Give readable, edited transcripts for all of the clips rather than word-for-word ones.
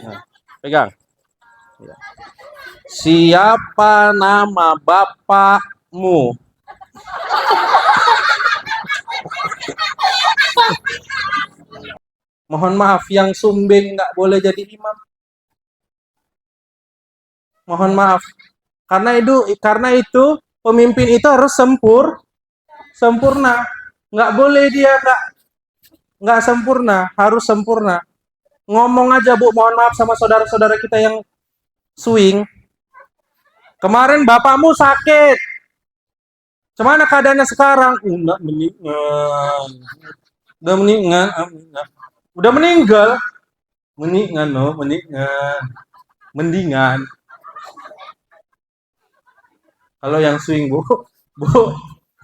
Nah, pegang. Ya. Siapa nama bapakmu? Mohon maaf, yang sumbing nggak boleh jadi imam. Mohon maaf. Karena itu pemimpin itu harus sempurna. Nggak boleh dia nggak sempurna, harus sempurna. Ngomong aja Bu, mohon maaf sama saudara-saudara kita yang swing. Kemarin bapakmu sakit. Gimana keadaannya sekarang? Udah meninggal. Udah meninggal. Udah meninggal. Meninggal, no, meninggal. Mendingan. Kalau yang swing, Bu. Bu.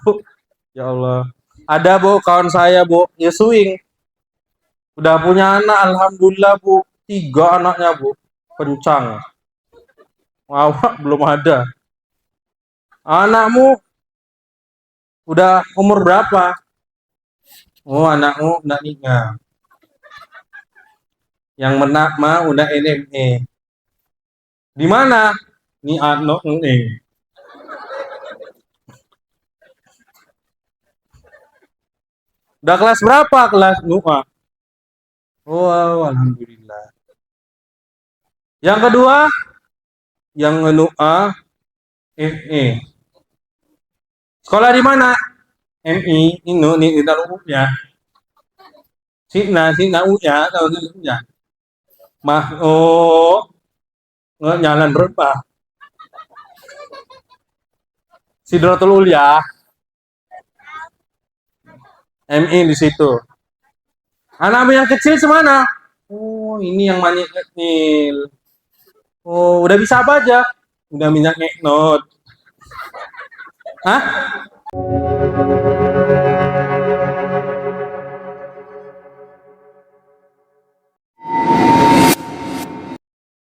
Bu. Ya Allah. Ada, Bu, kawan saya, Bu. Ya swing. Udah punya anak, alhamdulillah, Bu. 3 anaknya, Bu. Kencang. Awak belum ada. Anakmu udah umur berapa? Oh, anakmu udah nikah. Yang menak mah udah NME. Di mana? Ni anak ini. Udah kelas berapa? Kelas NUA. Oh, alhamdulillah. Yang kedua, yang NUA FE. Sekolah di mana? MI, ini tahu ya. Sina ya, tahu ya. Mah, oh, nyalan berapa? Sidratul Ulia. MI di situ. Anakmu yang kecil semana? Oh, ini yang manik kecil. Oh, udah bisa apa aja? Udah minyak ngeknot. Hah?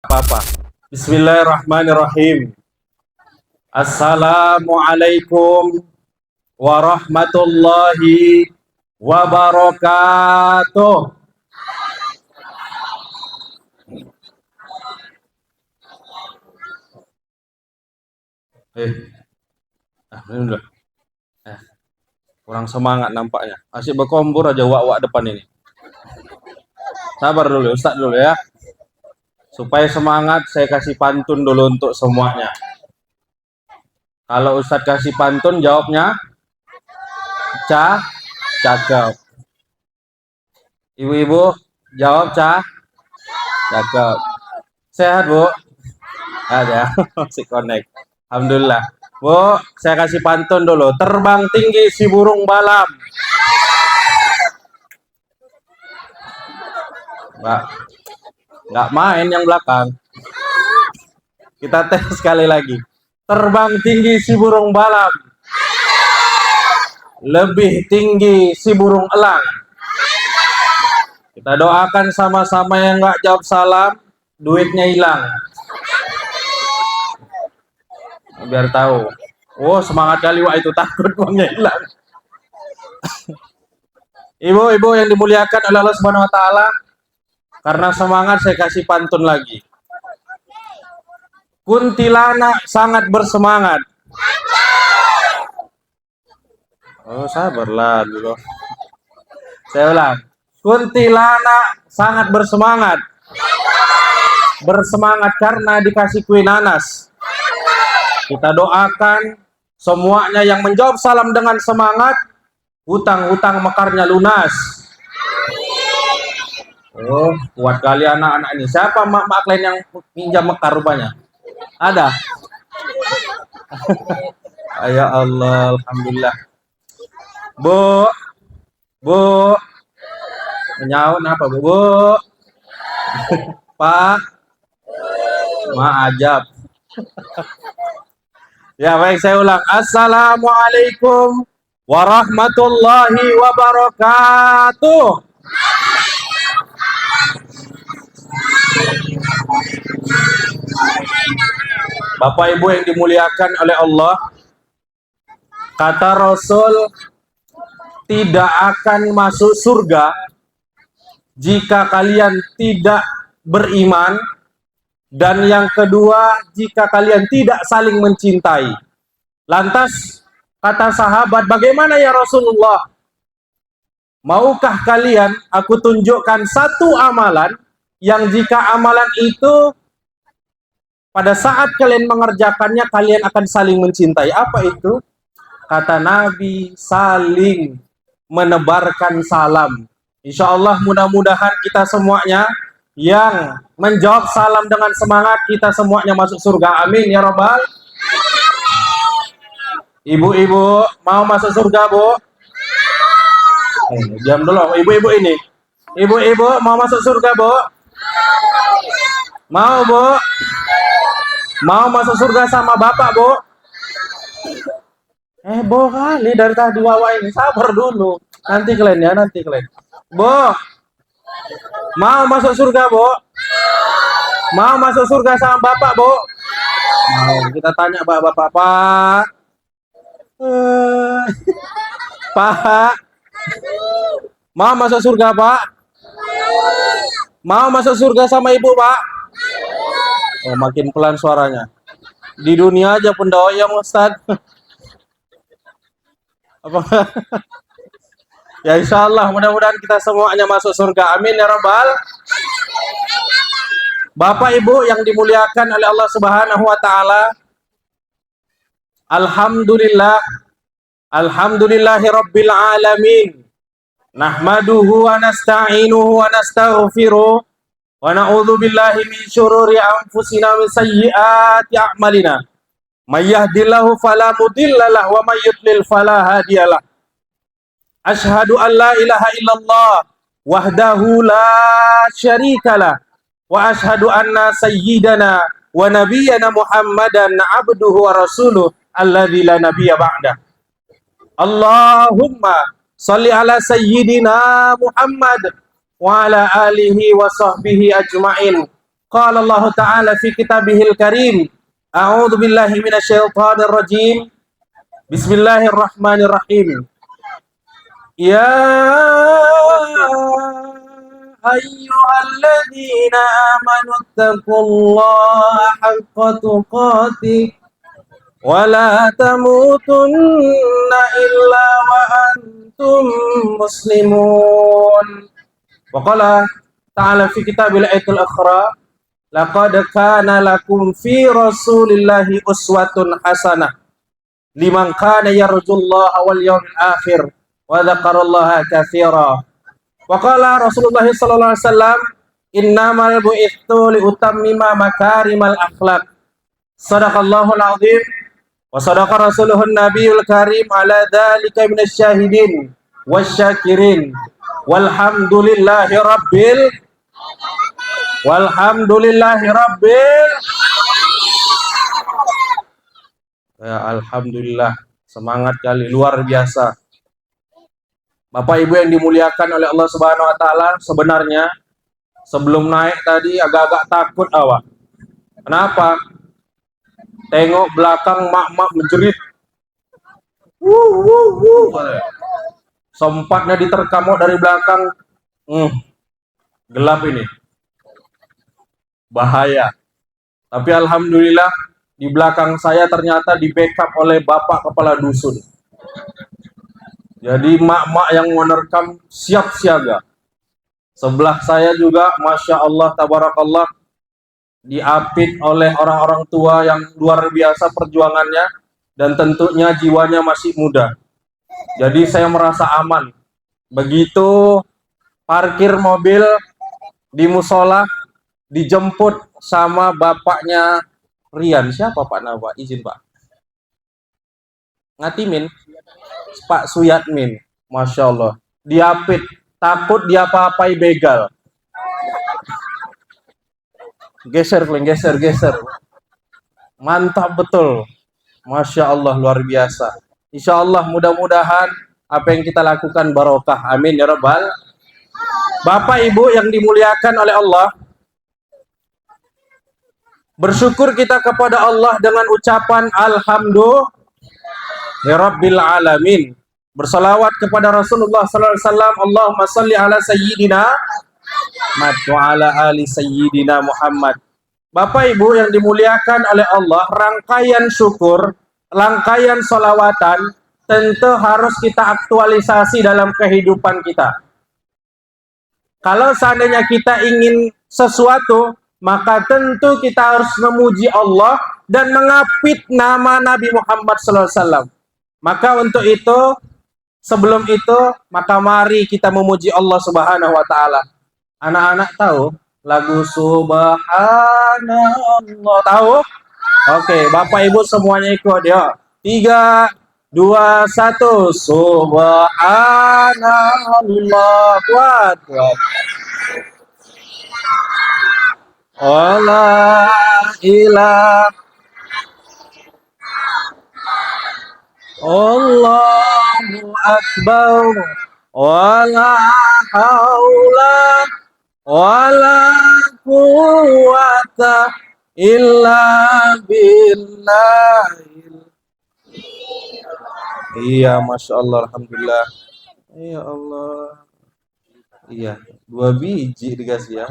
Apa-apa. Bismillahirrahmanirrahim. Assalamualaikum warahmatullahi wabarakatuh. Ini udah. Kurang semangat nampaknya. Asyik berkompor aja wak-wak depan ini. Sabar dulu, Ustaz dulu ya. Supaya semangat, saya kasih pantun dulu untuk semuanya. Kalau Ustaz kasih pantun, jawabnya cakep. Ibu-ibu, jawab cakep. Sehat, Bu? Ada, si connect. Alhamdulillah. Bu, saya kasih pantun dulu. Terbang tinggi si burung balam. Nggak main yang belakang. Kita tes sekali lagi. Terbang tinggi si burung balam. Lebih tinggi si burung elang. Kita doakan sama-sama yang nggak jawab salam, duitnya hilang. Biar tahu. Oh, semangat kali Wak, itu takut uangnya hilang. Ibu-ibu yang dimuliakan oleh Allah Subhanahu wa taala, karena semangat saya kasih pantun lagi. Kuntilanak sangat bersemangat. Oh, sabarlah dulu. Saya ulang. Kuntilanak sangat bersemangat. Bersemangat karena dikasih kue nanas. Kita doakan semuanya yang menjawab salam dengan semangat, hutang-hutang mekarnya lunas. Oh, kuat kali anak-anak ini. Siapa mak-mak lain yang pinjam mekar rupanya? Ada? Ya Allah, alhamdulillah. Bu, menyaut apa Bu? Pak, maajab. Ya baik, saya ulang. Assalamualaikum warahmatullahi wabarakatuh. Bapak Ibu yang dimuliakan oleh Allah, kata Rasul, tidak akan masuk surga jika kalian tidak beriman, dan yang kedua jika kalian tidak saling mencintai. Lantas kata sahabat, bagaimana ya Rasulullah? Maukah kalian aku tunjukkan satu amalan yang jika amalan itu pada saat kalian mengerjakannya kalian akan saling mencintai? Apa itu? Kata Nabi, saling menebarkan salam. Insya Allah mudah-mudahan kita semuanya yang menjawab salam dengan semangat, kita semuanya masuk surga. Amin ya Rabbal. Ibu-ibu mau masuk surga, Bu? Diam dulu, ibu-ibu ini. Ibu-ibu mau masuk surga, Bu? Mau, Bu? Mau masuk surga sama Bapak, Bu? Bu kali dari tadi wawa ini, sabar dulu. Nanti kalian ya, nanti kalian. Bu, mau masuk surga, Bu? Mau masuk surga sama Bapak, Bu? Mau. Kita tanya Bapak, Pak. Pak, mau masuk surga, Pak? Mau masuk surga sama Ibu, Pak? Oh, makin pelan suaranya. Di dunia aja pendoyong, Ustaz. Apa? Ya insya Allah mudah-mudahan kita semuanya masuk surga. Amin ya Rabbal. Bapak Ibu yang dimuliakan oleh Allah Subhanahu wa taala. Alhamdulillah. Alhamdulillahi rabbil alamin. Nahmaduhu wa nasta'inuhu wa nastaghfiruh wa na'udzu billahi min syururi anfusina min sayyiati a'malina. May yahdihillahu fala mudhillalah wa may yudlil fala hadiyalah. Asyhadu an la ilaha illallah wahdahu la syarikalah wa asyhadu anna sayyidana wa nabiyyana Muhammadan abduhu wa rasuluh alladzi la nabiyya ba'da. Allahumma shalli ala sayyidina Muhammad wa ala alihi wa sahbihi ajma'in. Qala Allah Ta'ala fi kitabihil karim. A'udzu billahi minasyaitonir rajim. Bismillahirrahmanirrahim. Ya ayyuhalladzina amanu taqullaha haqqa tuqatih wa la tamutunna illa wa antum muslimun. Wa qala ta'ala fi kitabil ayatil akhra, laqad kana lakum fi rasulillahi uswatun hasanah liman kana yarjullaha wal yawmil akhir wa dzakarallaha katsira. Wa qala Rasulullah sallallahu alaihi wasallam, innamal bu'itsu li utammima makarimal akhlaq. Sadaqallahul azim wa sadaqa rasuluhun nabiyul karim ala dzalika minasyahidin wasyakirin. Walhamdulillahi rabbil ya, alhamdulillah, semangat kali, luar biasa. Bapak Ibu yang dimuliakan oleh Allah Subhanahu wa taala, sebenarnya sebelum naik tadi agak-agak takut awak. Kenapa? Tengok belakang mak-mak menjerit. Sempatnya diterkam dari belakang. Gelap ini. Bahaya. Tapi alhamdulillah di belakang saya ternyata di backup oleh Bapak Kepala Dusun. Jadi mak-mak yang menerkam siap siaga. Sebelah saya juga Masya Allah tabarakallah diapit oleh orang-orang tua yang luar biasa perjuangannya dan tentunya jiwanya masih muda. Jadi saya merasa aman. Begitu parkir mobil di musola, dijemput sama bapaknya Rian. Siapa Pak nama? Izin Pak. Ngatimin. Pak Suyatmin. Masya Allah. Diapit. Takut dia apa-apai begal. Geser, geser. Mantap betul. Masya Allah, luar biasa. Insya Allah mudah-mudahan apa yang kita lakukan barokah. Amin ya Rabbal. Bapak Ibu yang dimuliakan oleh Allah, bersyukur kita kepada Allah dengan ucapan alhamdulillah Rabbil alamin. Bersalawat kepada Rasulullah sallallahu alaihi wasallam. Allahumma shalli ala sayyidina wa ala ali sayyidina Muhammad. Bapak Ibu yang dimuliakan oleh Allah, rangkaian syukur, rangkaian solawatan tentu harus kita aktualisasi dalam kehidupan kita. Kalau seandainya kita ingin sesuatu, maka tentu kita harus memuji Allah dan mengapit nama Nabi Muhammad SAW. Maka untuk itu, sebelum itu, maka mari kita memuji Allah Subhanahu wa Ta'ala. Anak-anak tahu lagu Subhanallah? Tahu? Oke, Bapak Ibu semuanya ikut ya. 3, 2, 1. Subhanallah. Kuat. Allah ilah. Allahu akbar. Wala haula wala quwata illa billah. Iya, Masya Allah, Alhamdulillah. Ya Allah. Iya, 2 biji dikasih ya.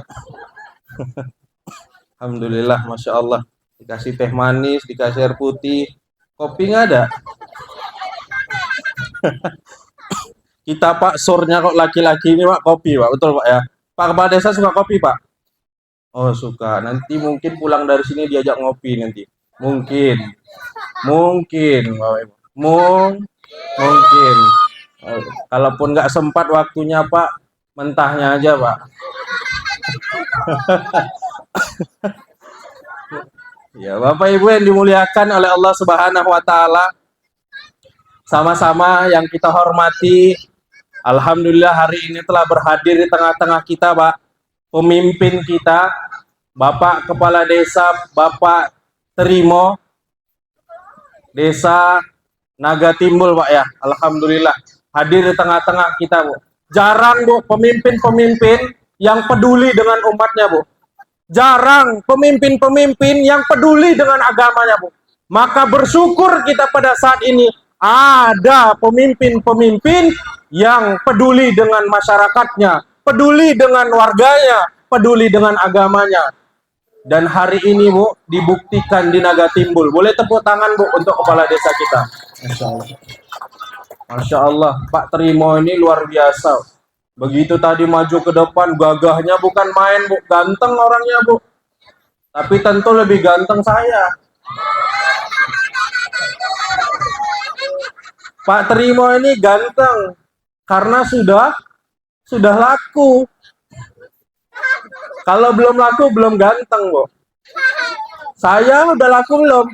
Alhamdulillah, Masya Allah. Dikasih teh manis, dikasih air putih. Kopi nggak ada? Kita Pak surnya kok laki-laki ini Pak kopi Pak, betul Pak ya? Pak Kepala Desa suka kopi Pak? Oh suka, nanti mungkin pulang dari sini diajak ngopi nanti. Mungkin, mungkin, mungkin. Kalaupun nggak sempat waktunya Pak, mentahnya aja Pak. Ya Bapak Ibu yang dimuliakan oleh Allah Subhanahu Wa Taala, sama-sama yang kita hormati. Alhamdulillah hari ini telah berhadir di tengah-tengah kita Pak, pemimpin kita, Bapak Kepala Desa, Bapak Trimo, Desa Naga Timbul Pak ya. Alhamdulillah hadir di tengah-tengah kita Bu. Jarang Bu pemimpin-pemimpin yang peduli dengan umatnya Bu. Jarang pemimpin-pemimpin yang peduli dengan agamanya Bu. Maka bersyukur kita pada saat ini ada pemimpin-pemimpin yang peduli dengan masyarakatnya, peduli dengan warganya, peduli dengan agamanya. Dan hari ini Bu, dibuktikan di Naga Timbul. Boleh tepuk tangan Bu untuk kepala desa kita. Masya Allah. Masya Allah, Pak Trimo ini luar biasa. Begitu tadi maju ke depan, gagahnya bukan main Bu, ganteng orangnya Bu. Tapi tentu lebih ganteng saya. Pak Trimo ini ganteng karena sudah laku. Kalau belum laku belum ganteng, Bu. Saya udah laku belum?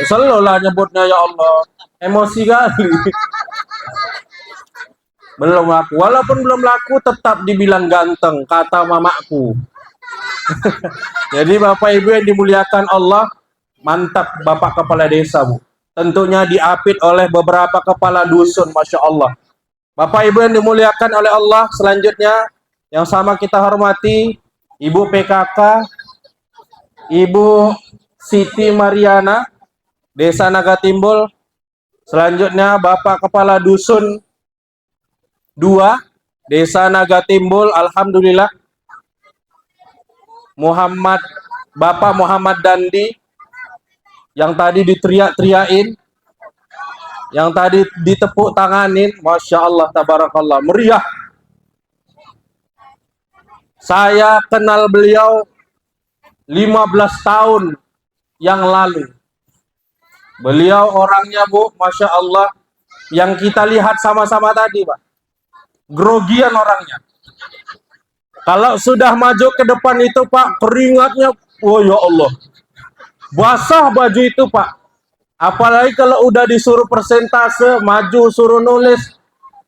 Selalu lah nyebutnya ya Allah. Emosi kali. Belum laku. Walaupun belum laku tetap dibilang ganteng, kata mamaku. Jadi Bapak Ibu yang dimuliakan Allah, mantap Bapak Kepala Desa, Bu. Tentunya diapit oleh beberapa kepala dusun, Masya Allah. Bapak Ibu yang dimuliakan oleh Allah, selanjutnya yang sama kita hormati Ibu PKK, Ibu Siti Mariana, Desa Naga Timbul. Selanjutnya Bapak Kepala Dusun 2, Desa Naga Timbul, Alhamdulillah. Bapak Muhammad Dandi, yang tadi diteriak-teriakin, yang tadi ditepuk tanganin, Masya Allah, tabarakallah, meriah. Saya kenal beliau 15 tahun yang lalu. Beliau orangnya Bu, Masya Allah, yang kita lihat sama-sama tadi Pak, grogian orangnya. Kalau sudah maju ke depan itu Pak, keringatnya, oh ya Allah, basah baju itu Pak. Apalagi kalau udah disuruh persentase, maju suruh nulis,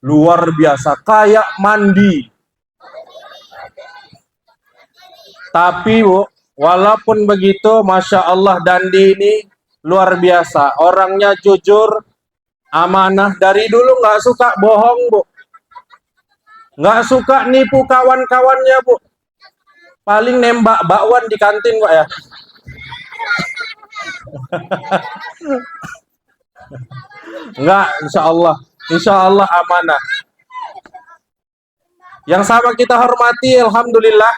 luar biasa, kayak mandi. Tapi Bu, walaupun begitu, Masya Allah, Dandi ini luar biasa. Orangnya jujur, amanah, dari dulu nggak suka bohong Bu. Nggak suka nipu kawan-kawannya Bu. Paling nembak bakwan di kantin Pak ya. Enggak, insya Allah amanah. Yang sama kita hormati, alhamdulillah,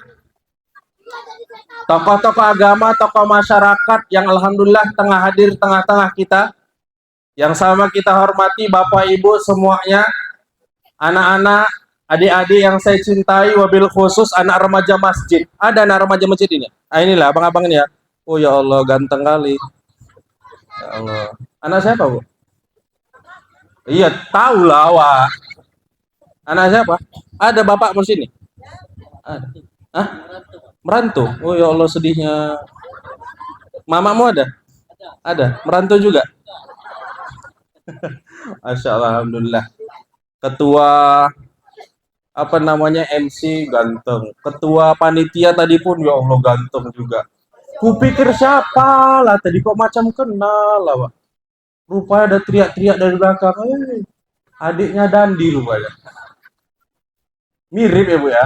tokoh-tokoh agama, tokoh masyarakat yang alhamdulillah tengah hadir tengah-tengah kita. Yang sama kita hormati Bapak Ibu semuanya, anak-anak, adik-adik yang saya cintai, wabil khusus anak remaja masjid. Ada anak remaja masjid ini? Ah, inilah abang-abang ini ya. Oh ya Allah, ganteng kali. Ya Allah. Anak siapa, Bu? Iya, tahu lah, Wak. Anak siapa? Ada bapak di sini? Ada. Hah? Merantau? Oh ya Allah, sedihnya. Mamamu ada? Ada. Merantau juga? Masya Allah, alhamdulillah. Ketua apa namanya MC ganteng. Ketua panitia tadi pun ya Allah ganteng juga. Kupikir siapa lah tadi kok macam kenal lah, Pak. Rupanya ada teriak-teriak dari belakang. Adiknya Dandi rupanya. Mirip ya, Bu ya.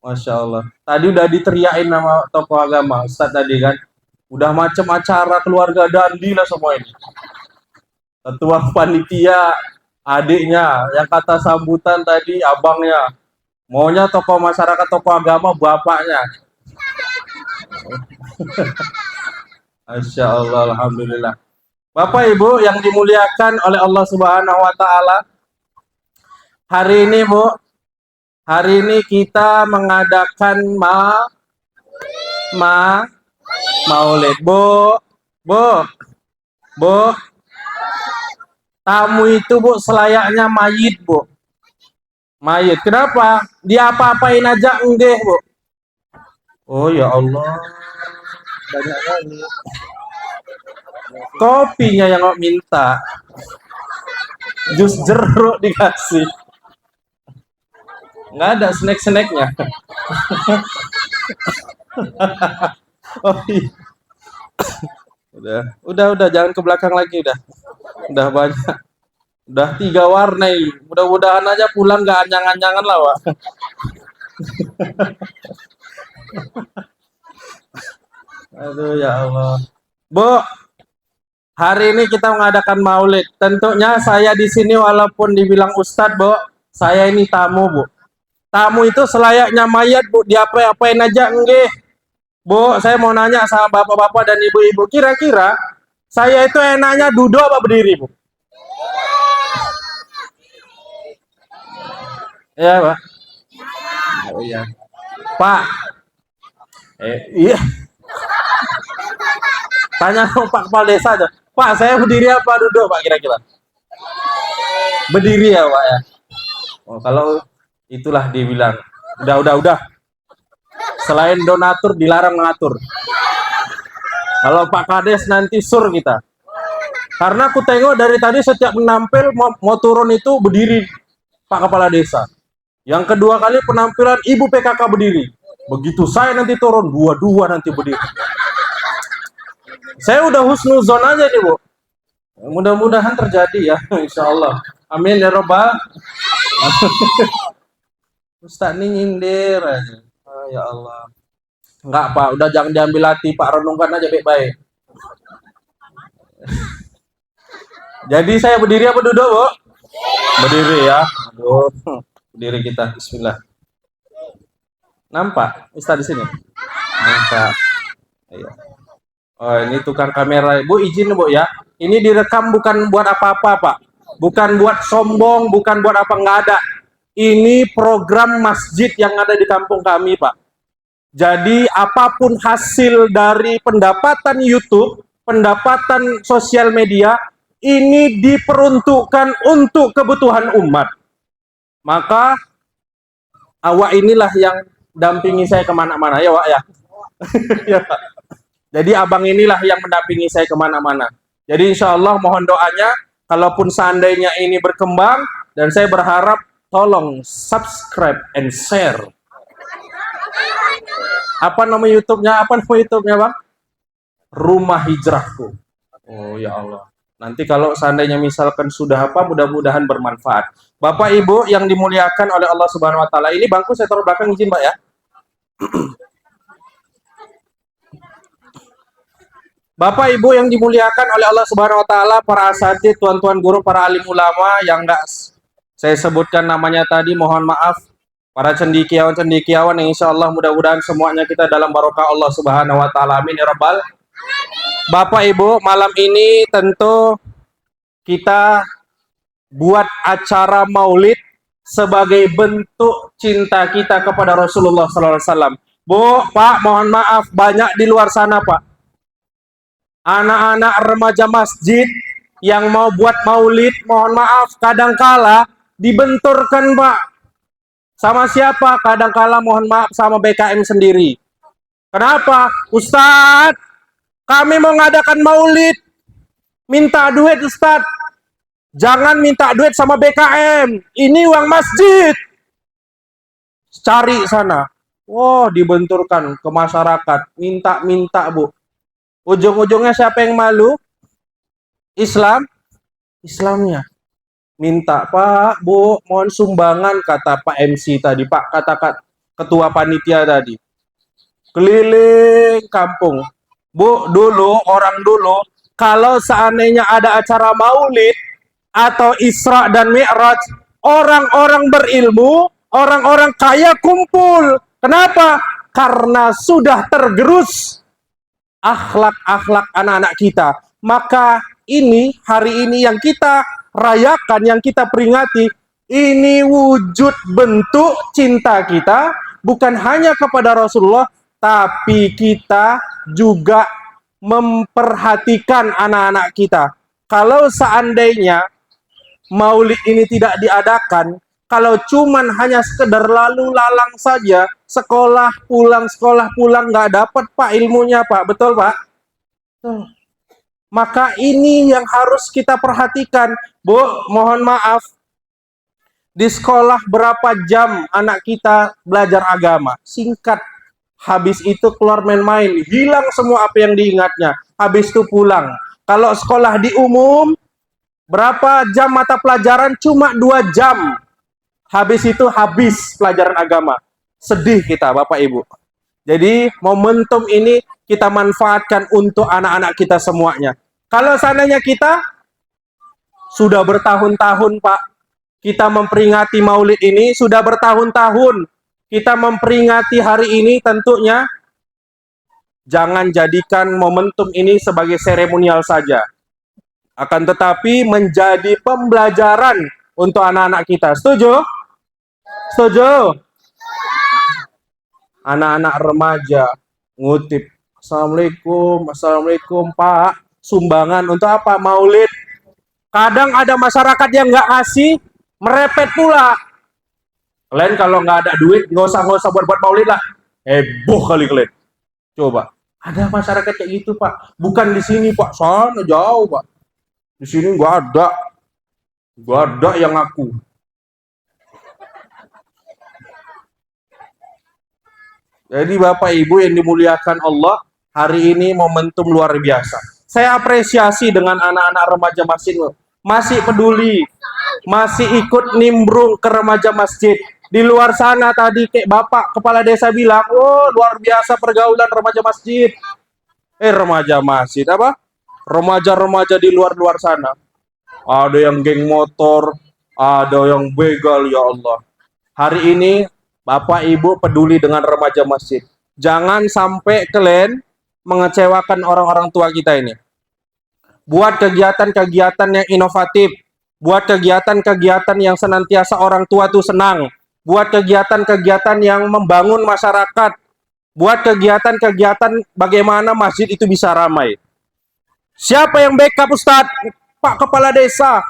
Masya Allah. Tadi udah diteriakin nama tokoh agama, Ustadz tadi kan. Udah macam acara keluarga Dandi lah semua ini. Ketua panitia, adiknya, yang kata sambutan tadi abangnya. Maunya tokoh masyarakat, tokoh agama, bapaknya. Masya Allah, alhamdulillah. Bapak Ibu yang dimuliakan oleh Allah Subhanahu wa taala. Hari ini, Bu, hari ini kita mengadakan maulid. Bu, tamu itu, Bu, selayaknya mayit, Bu. Mayit. Kenapa? Dia apa-apain aja enggak, Bu. Oh ya Allah. Banyak kali. Kopinya yang mau minta. Jus jeruk dikasih. Nggak ada snack-snacknya. Oh iya. Udah jangan ke belakang lagi udah banyak. Udah 3 warna ini. Mudah-mudahan aja pulang nggak anyang-anyangan lah, Wak. Aduh ya Allah. Bu, hari ini kita mengadakan maulid. Tentunya saya di sini walaupun dibilang ustadz, Bu, saya ini tamu, Bu. Tamu itu selayaknya mayat, Bu. Diapa-apain aja enggak. Bu, saya mau nanya sama bapak-bapak dan ibu-ibu. Kira-kira saya itu enaknya duduk apa berdiri, Bu? Iya, Pak. Oh iya. Pak. Iya. Tanya Pak Kepala Desa aja. Pak, saya berdiri apa duduk, Pak, kira-kira? Berdiri ya, Pak ya. Oh, kalau itulah dibilang. Udah. Selain donatur dilarang mengatur. Kalau Pak Kades nanti sur kita. Karena aku tengok dari tadi setiap menampil mau turun itu berdiri Pak Kepala Desa. Yang kedua kali penampilan Ibu PKK berdiri. Begitu saya nanti turun, dua-dua nanti berdiri. Saya udah husnuzon aja nih, Bu. Mudah-mudahan terjadi ya, insya Allah. Amin ya robbal. Ustaz nih nyindir aja. Oh, ya Allah. Enggak, Pak. Udah jangan diambil hati, Pak. Renungkan aja baik-baik. Jadi saya berdiri apa duduk, Bu? Berdiri ya. Aduh. Berdiri kita. Bismillah. Nampak Ustaz di sini? Nampak. Iya. Oh, ini tukang kamera. Bu, izin, Bu ya. Ini direkam bukan buat apa-apa, Pak. Bukan buat sombong, bukan buat apa, nggak ada. Ini program masjid yang ada di kampung kami, Pak. Jadi apapun hasil dari pendapatan YouTube, pendapatan sosial media, ini diperuntukkan untuk kebutuhan umat. Maka awak inilah yang dampingi saya kemana-mana, ya, Wak ya. Ya, Pak. Jadi abang inilah yang mendampingi saya kemana-mana. Jadi insya Allah mohon doanya, kalaupun seandainya ini berkembang, dan saya berharap tolong subscribe and share. Apa nama YouTube-nya? Apa nama YouTube-nya, Bang? Rumah Hijrahku. Oh ya Allah. Nanti kalau seandainya misalkan sudah apa, mudah-mudahan bermanfaat. Bapak Ibu yang dimuliakan oleh Allah Subhanahu wa taala. Ini bangku saya taruh belakang, izin, Pak ya. Bapak Ibu yang dimuliakan oleh Allah Subhanahu wa taala, para asatidz, tuan-tuan guru, para alim ulama yang enggak saya sebutkan namanya tadi, mohon maaf. para cendikiawan-cendikiawan yang insya Allah mudah-mudahan semuanya kita dalam barokah Allah Subhanahu wa taala. Amin ya rabbal. Bapak Ibu, malam ini tentu kita buat acara Maulid sebagai bentuk cinta kita kepada Rasulullah sallallahu alaihi wasallam. Bu, Pak, mohon maaf banyak di luar sana, Pak. Anak-anak remaja masjid yang mau buat Maulid, mohon maaf kadangkala dibenturkan, Pak. Sama siapa? Kadangkala mohon maaf sama BKM sendiri. Kenapa? Ustadz, kami mau ngadakan Maulid. Minta duit, Ustadz. Jangan minta duit sama BKM. Ini uang masjid. Cari sana. Wow, dibenturkan ke masyarakat. Minta-minta, Bu. Ujung-ujungnya siapa yang malu? Islamnya. Minta, Pak, Bu, mohon sumbangan, kata Pak MC tadi, Pak, kata ketua panitia tadi. Keliling kampung. Bu, orang dulu, kalau seandainya ada acara Maulid atau Isra dan Mi'raj, orang-orang berilmu, orang-orang kaya kumpul. Kenapa? Karena sudah tergerus akhlak-akhlak anak-anak kita. Maka ini, hari ini yang kita rayakan, yang kita peringati, ini wujud bentuk cinta kita, bukan hanya kepada Rasulullah, tapi kita juga memperhatikan anak-anak kita. Kalau seandainya Maulid ini tidak diadakan, kalau cuman hanya sekedar lalu lalang saja, sekolah pulang, nggak dapat Pak ilmunya, Pak. Betul, Pak? Maka ini yang harus kita perhatikan. Bu, mohon maaf, di sekolah berapa jam anak kita belajar agama? Singkat. Habis itu keluar main-main, hilang semua apa yang diingatnya. Habis itu pulang. Kalau sekolah di umum, berapa jam mata pelajaran? Cuma 2 jam. Habis itu habis pelajaran agama. Sedih kita, Bapak Ibu. Jadi momentum ini kita manfaatkan untuk anak-anak kita semuanya. Kalau seandainya kita sudah bertahun-tahun, Pak, kita memperingati Maulid ini, sudah bertahun-tahun kita memperingati hari ini, tentunya jangan jadikan momentum ini sebagai seremonial saja. Akan tetapi menjadi pembelajaran untuk anak-anak kita. Setuju? Setuju? Anak-anak remaja ngutip, Assalamualaikum Pak, sumbangan untuk apa? Maulid. Kadang ada masyarakat yang nggak kasih, merepet pula. Kalian kalau nggak ada duit, nggak usah buat Maulid lah. Heboh kali kalian. Coba, ada masyarakat kayak gitu, Pak. Bukan di sini, Pak, sana jauh, Pak. Di sini nggak ada yang ngaku. Jadi Bapak Ibu yang dimuliakan Allah, hari ini momentum luar biasa. Saya apresiasi dengan anak-anak remaja masjid, masih peduli, masih ikut nimbrung ke remaja masjid. Di luar sana tadi kayak Bapak Kepala Desa bilang, oh luar biasa pergaulan remaja masjid. Remaja masjid apa? Remaja-remaja di luar sana. Ada yang geng motor, ada yang begal, ya Allah. Hari ini Bapak Ibu peduli dengan remaja masjid. Jangan sampai kalian mengecewakan orang-orang tua kita ini. Buat kegiatan-kegiatan yang inovatif. Buat kegiatan-kegiatan yang senantiasa orang tua tuh senang. Buat kegiatan-kegiatan yang membangun masyarakat. Buat kegiatan-kegiatan bagaimana masjid itu bisa ramai. Siapa yang backup, Ustadz? Pak Kepala Desa.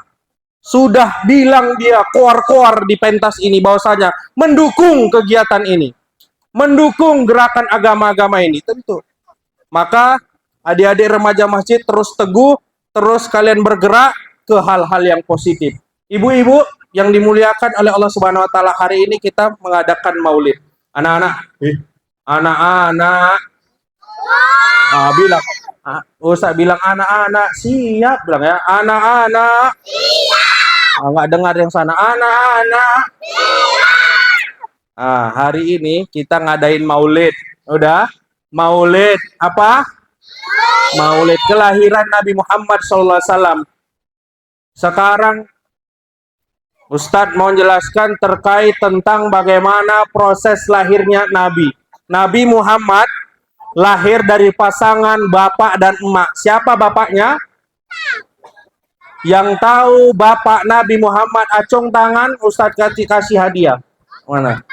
Sudah bilang dia koar-koar di pentas ini bahwasanya mendukung kegiatan ini, mendukung gerakan agama-agama ini, tentu. Maka adik-adik remaja masjid terus teguh, terus kalian bergerak ke hal-hal yang positif. Ibu-ibu yang dimuliakan oleh Allah Subhanahu wa taala, hari ini kita mengadakan Maulid. Anak-anak, bilang Ustaz bilang anak-anak, siap bilang ya, anak-anak. Nggak dengar yang sana, anak-anak. Hari ini kita ngadain Maulid. Udah? Maulid apa? Maulid kelahiran Nabi Muhammad SAW. Sekarang Ustadz mau menjelaskan terkait tentang bagaimana proses lahirnya Nabi. Nabi Muhammad lahir dari pasangan bapak dan emak. Siapa bapaknya? Yang tahu bapak Nabi Muhammad, acung tangan, Ustadz kasih hadiah. Mana?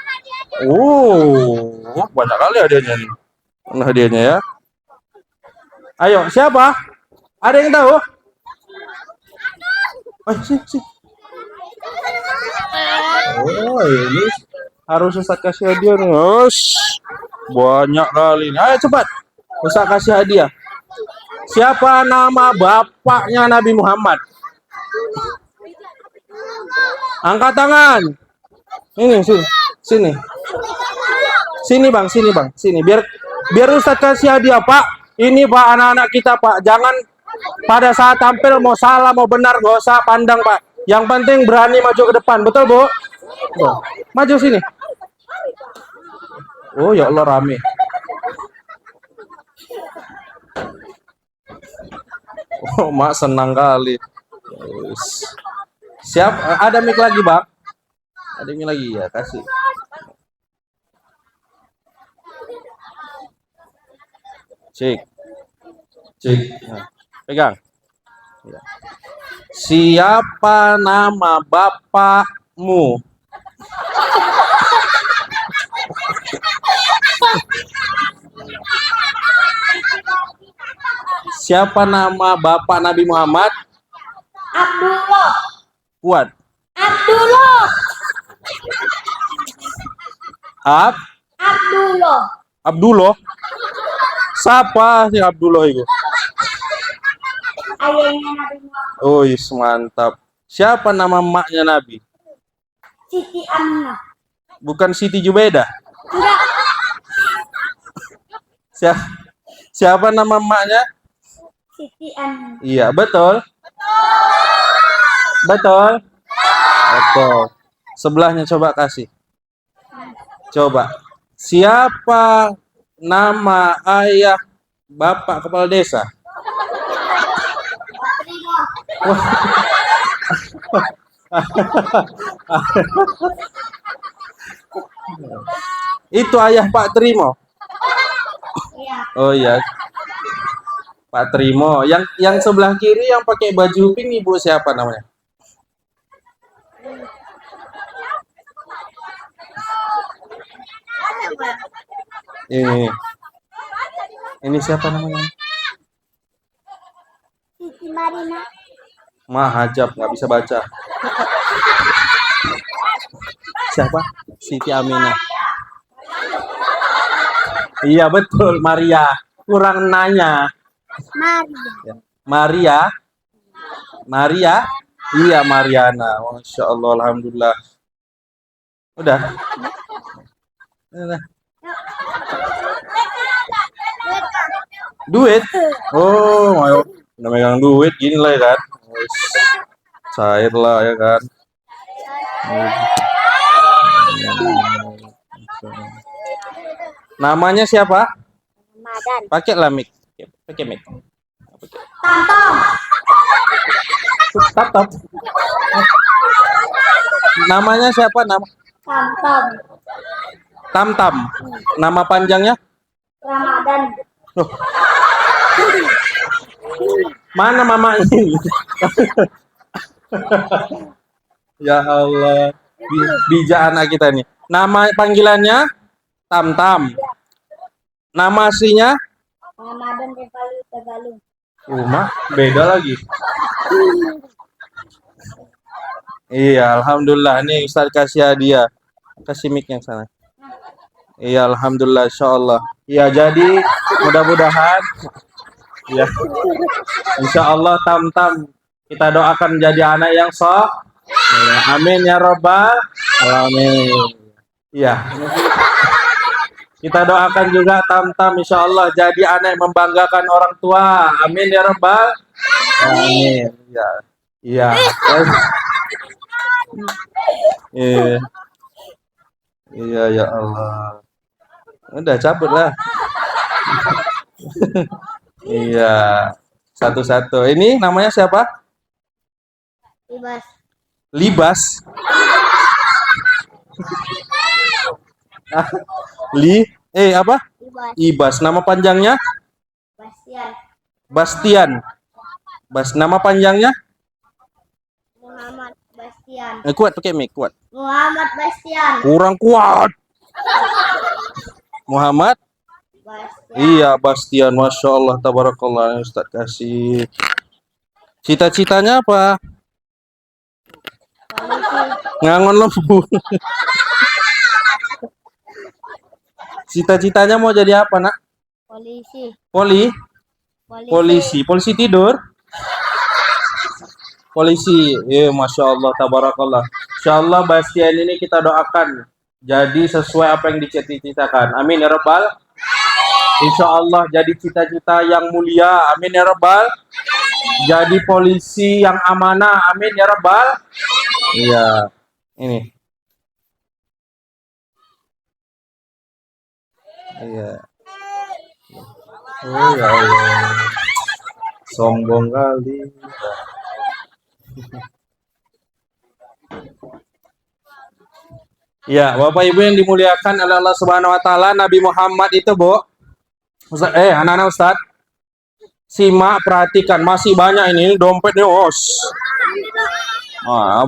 Banyak kali hadiahnya nih. Mana hadiahnya ya? Ayo, siapa? Ada yang tahu? Sih. Ini harus Ustadz kasih hadiah nih. Banyak kali. Ayo cepat. Ustadz kasih hadiah. Siapa nama bapaknya Nabi Muhammad? Angkat tangan. Ini sini. Sini bang. Sini. Biar Ustadz kasih hadiah, Pak. Ini Pak, anak-anak kita Pak. Jangan pada saat tampil mau salah mau benar gak usah pandang Pak. Yang penting berani maju ke depan. Betul Bu? Maju sini. Oh ya Allah, rame. Oh, Mak senang kali. Siap, ada mic lagi, Bang? Ada mic lagi ya, kasih. Cek. Nah, pegang. Siapa nama bapakmu? Siapa nama bapak Nabi Muhammad? Abdullah. Kuat. Abdullah. Abdullah. Abdullah. Siapa si Abdullah itu? Ayahnya Nabi Muhammad. Oh, mantap. Siapa nama emaknya Nabi? Siti Aminah. Bukan Siti Jubaidah. Enggak. Siapa nama emaknya? Siti Aminah. Iya, betul. Betul. Sebelahnya coba kasih. Coba. Siapa nama ayah bapak kepala desa? Itu ayah Pak Trimo. Iya. Oh iya. Pak Trimo. Yang sebelah kiri yang pakai baju pink ibu siapa namanya? Ini siapa namanya? Siti Marina. Mahajab, nggak bisa baca. Siapa? Siti Aminah. Iya betul, Maria. Kurang nanya. Maria. Iya, Mariana. Masya Allah, alhamdulillah. Udah. Duit. Oh, ayo. Udah megang duit gini lah ya kan. Cair lah ya kan. Namanya siapa? Ramadan. Pakai lah mic. Pakai mic. Tatap. Namanya siapa? Tamtam. Nama panjangnya? Ramadan. Mana mama ini? Ya Allah, bijak anak kita nih. Nama panggilannya Tamtam. Nama aslinya? Ramadan Tegalung. Rumah beda lagi. Iya, alhamdulillah. Nih Ustaz kasih hadiah. Kasih mic yang sana. Iya, alhamdulillah, insyaallah. Iya, jadi mudah-mudahan ya. Insyaallah Tamtam kita doakan jadi anak yang soleh. Amin ya rabbal alamin. Iya. Kita doakan juga Tamtam insyaallah jadi anak yang membanggakan orang tua. Amin ya rabbal alamin. Iya. Iya. Iya. Iya ya Allah. Udah cabut lah. Iya. Satu-satu. Ini namanya siapa? Ibas. Libas. Apa? Ibas. Ibas. Nama panjangnya? Bastian. Bastian. Nama panjangnya? Muhammad Bastian. Kuat pakai mic, kuat. Muhammad Bastian. Kurang kuat. Muhammad? Bastian. Iya, Bastian. Masya Allah, tabarakallah. Ustaz kasih. Cita-citanya apa? Polisi. Ngangon lembu. Cita-citanya mau jadi apa, nak? Polisi. Polisi tidur. Polisi, masya Allah, tabarakallah. Insya Allah Bastian ini kita doakan jadi sesuai apa yang dicita-citakan. Amin ya rabbal. Insya Allah jadi cita-cita yang mulia. Amin ya rabbal. Jadi polisi yang amanah. Amin ya rabbal. Iya, ini. Iya. Oh ya Allah. Sombong kali. Ya, Bapak Ibu yang dimuliakan oleh Allah Subhanahu wa taala, Nabi Muhammad itu, Bu. Anak-anak Ustaz. Simak, perhatikan, masih banyak ini dompetnya, Os.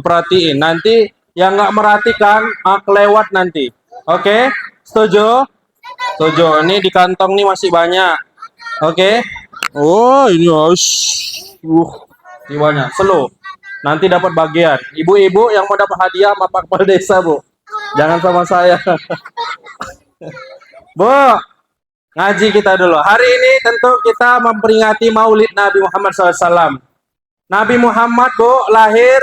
Perhatiin, nanti yang nggak merhatikan kelewat nanti. Oke? Setuju? Setuju. Ini di kantong nih masih banyak. Oke? Oh, ini, Os. Ini banyak. Slow. Nanti dapat bagian. Ibu-ibu yang mau dapat hadiah sama Pak Kepala Desa, Bu. Jangan sama saya. Bu, ngaji kita dulu. Hari ini tentu kita memperingati Maulid Nabi Muhammad SAW. Nabi Muhammad, Bu, lahir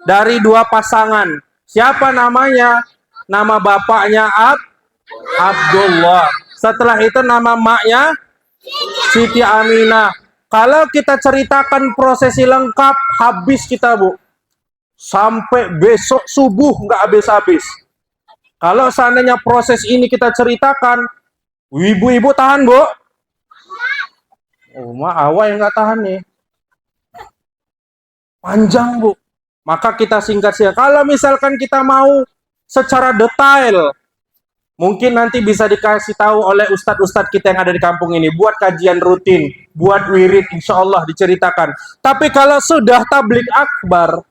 dari dua pasangan. Siapa namanya? Nama bapaknya Abdullah. Setelah itu nama maknya Siti Aminah. Kalau kita ceritakan prosesi lengkap, habis kita, Bu. Sampai besok subuh nggak habis-habis. Kalau seandainya proses ini kita ceritakan, ibu-ibu tahan, Bu? Awak yang nggak tahan nih. Panjang, Bu. Maka kita singkat-singkat. Kalau misalkan kita mau secara detail, mungkin nanti bisa dikasih tahu oleh ustadz-ustadz kita yang ada di kampung ini. Buat kajian rutin, buat wirid, insya Allah diceritakan. Tapi kalau sudah tablik akbar,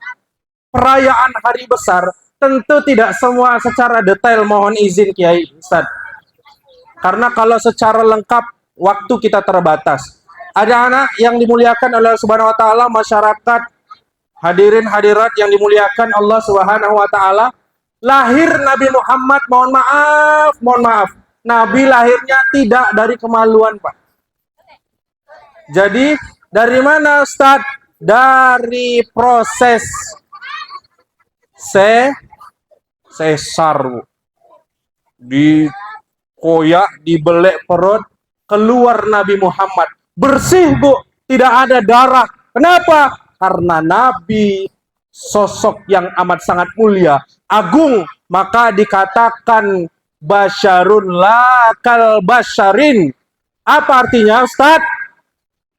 perayaan hari besar, tentu tidak semua secara detail, mohon izin Kiai Ustaz. Karena kalau secara lengkap, waktu kita terbatas. Ada anak yang dimuliakan oleh Subhanahu wa taala, masyarakat, hadirin hadirat yang dimuliakan Allah Subhanahu wa taala. Lahir Nabi Muhammad, mohon maaf. Nabi lahirnya tidak dari kemaluan, Pak. Jadi, dari mana Ustaz? Dari proses sesar, Bu. Dikoyak, dibelek perut, keluar Nabi Muhammad. Bersih, Bu. Tidak ada darah. Kenapa? Karena Nabi sosok yang amat sangat mulia, agung, maka dikatakan basyarun lakal basyarin. Apa artinya, Ustaz?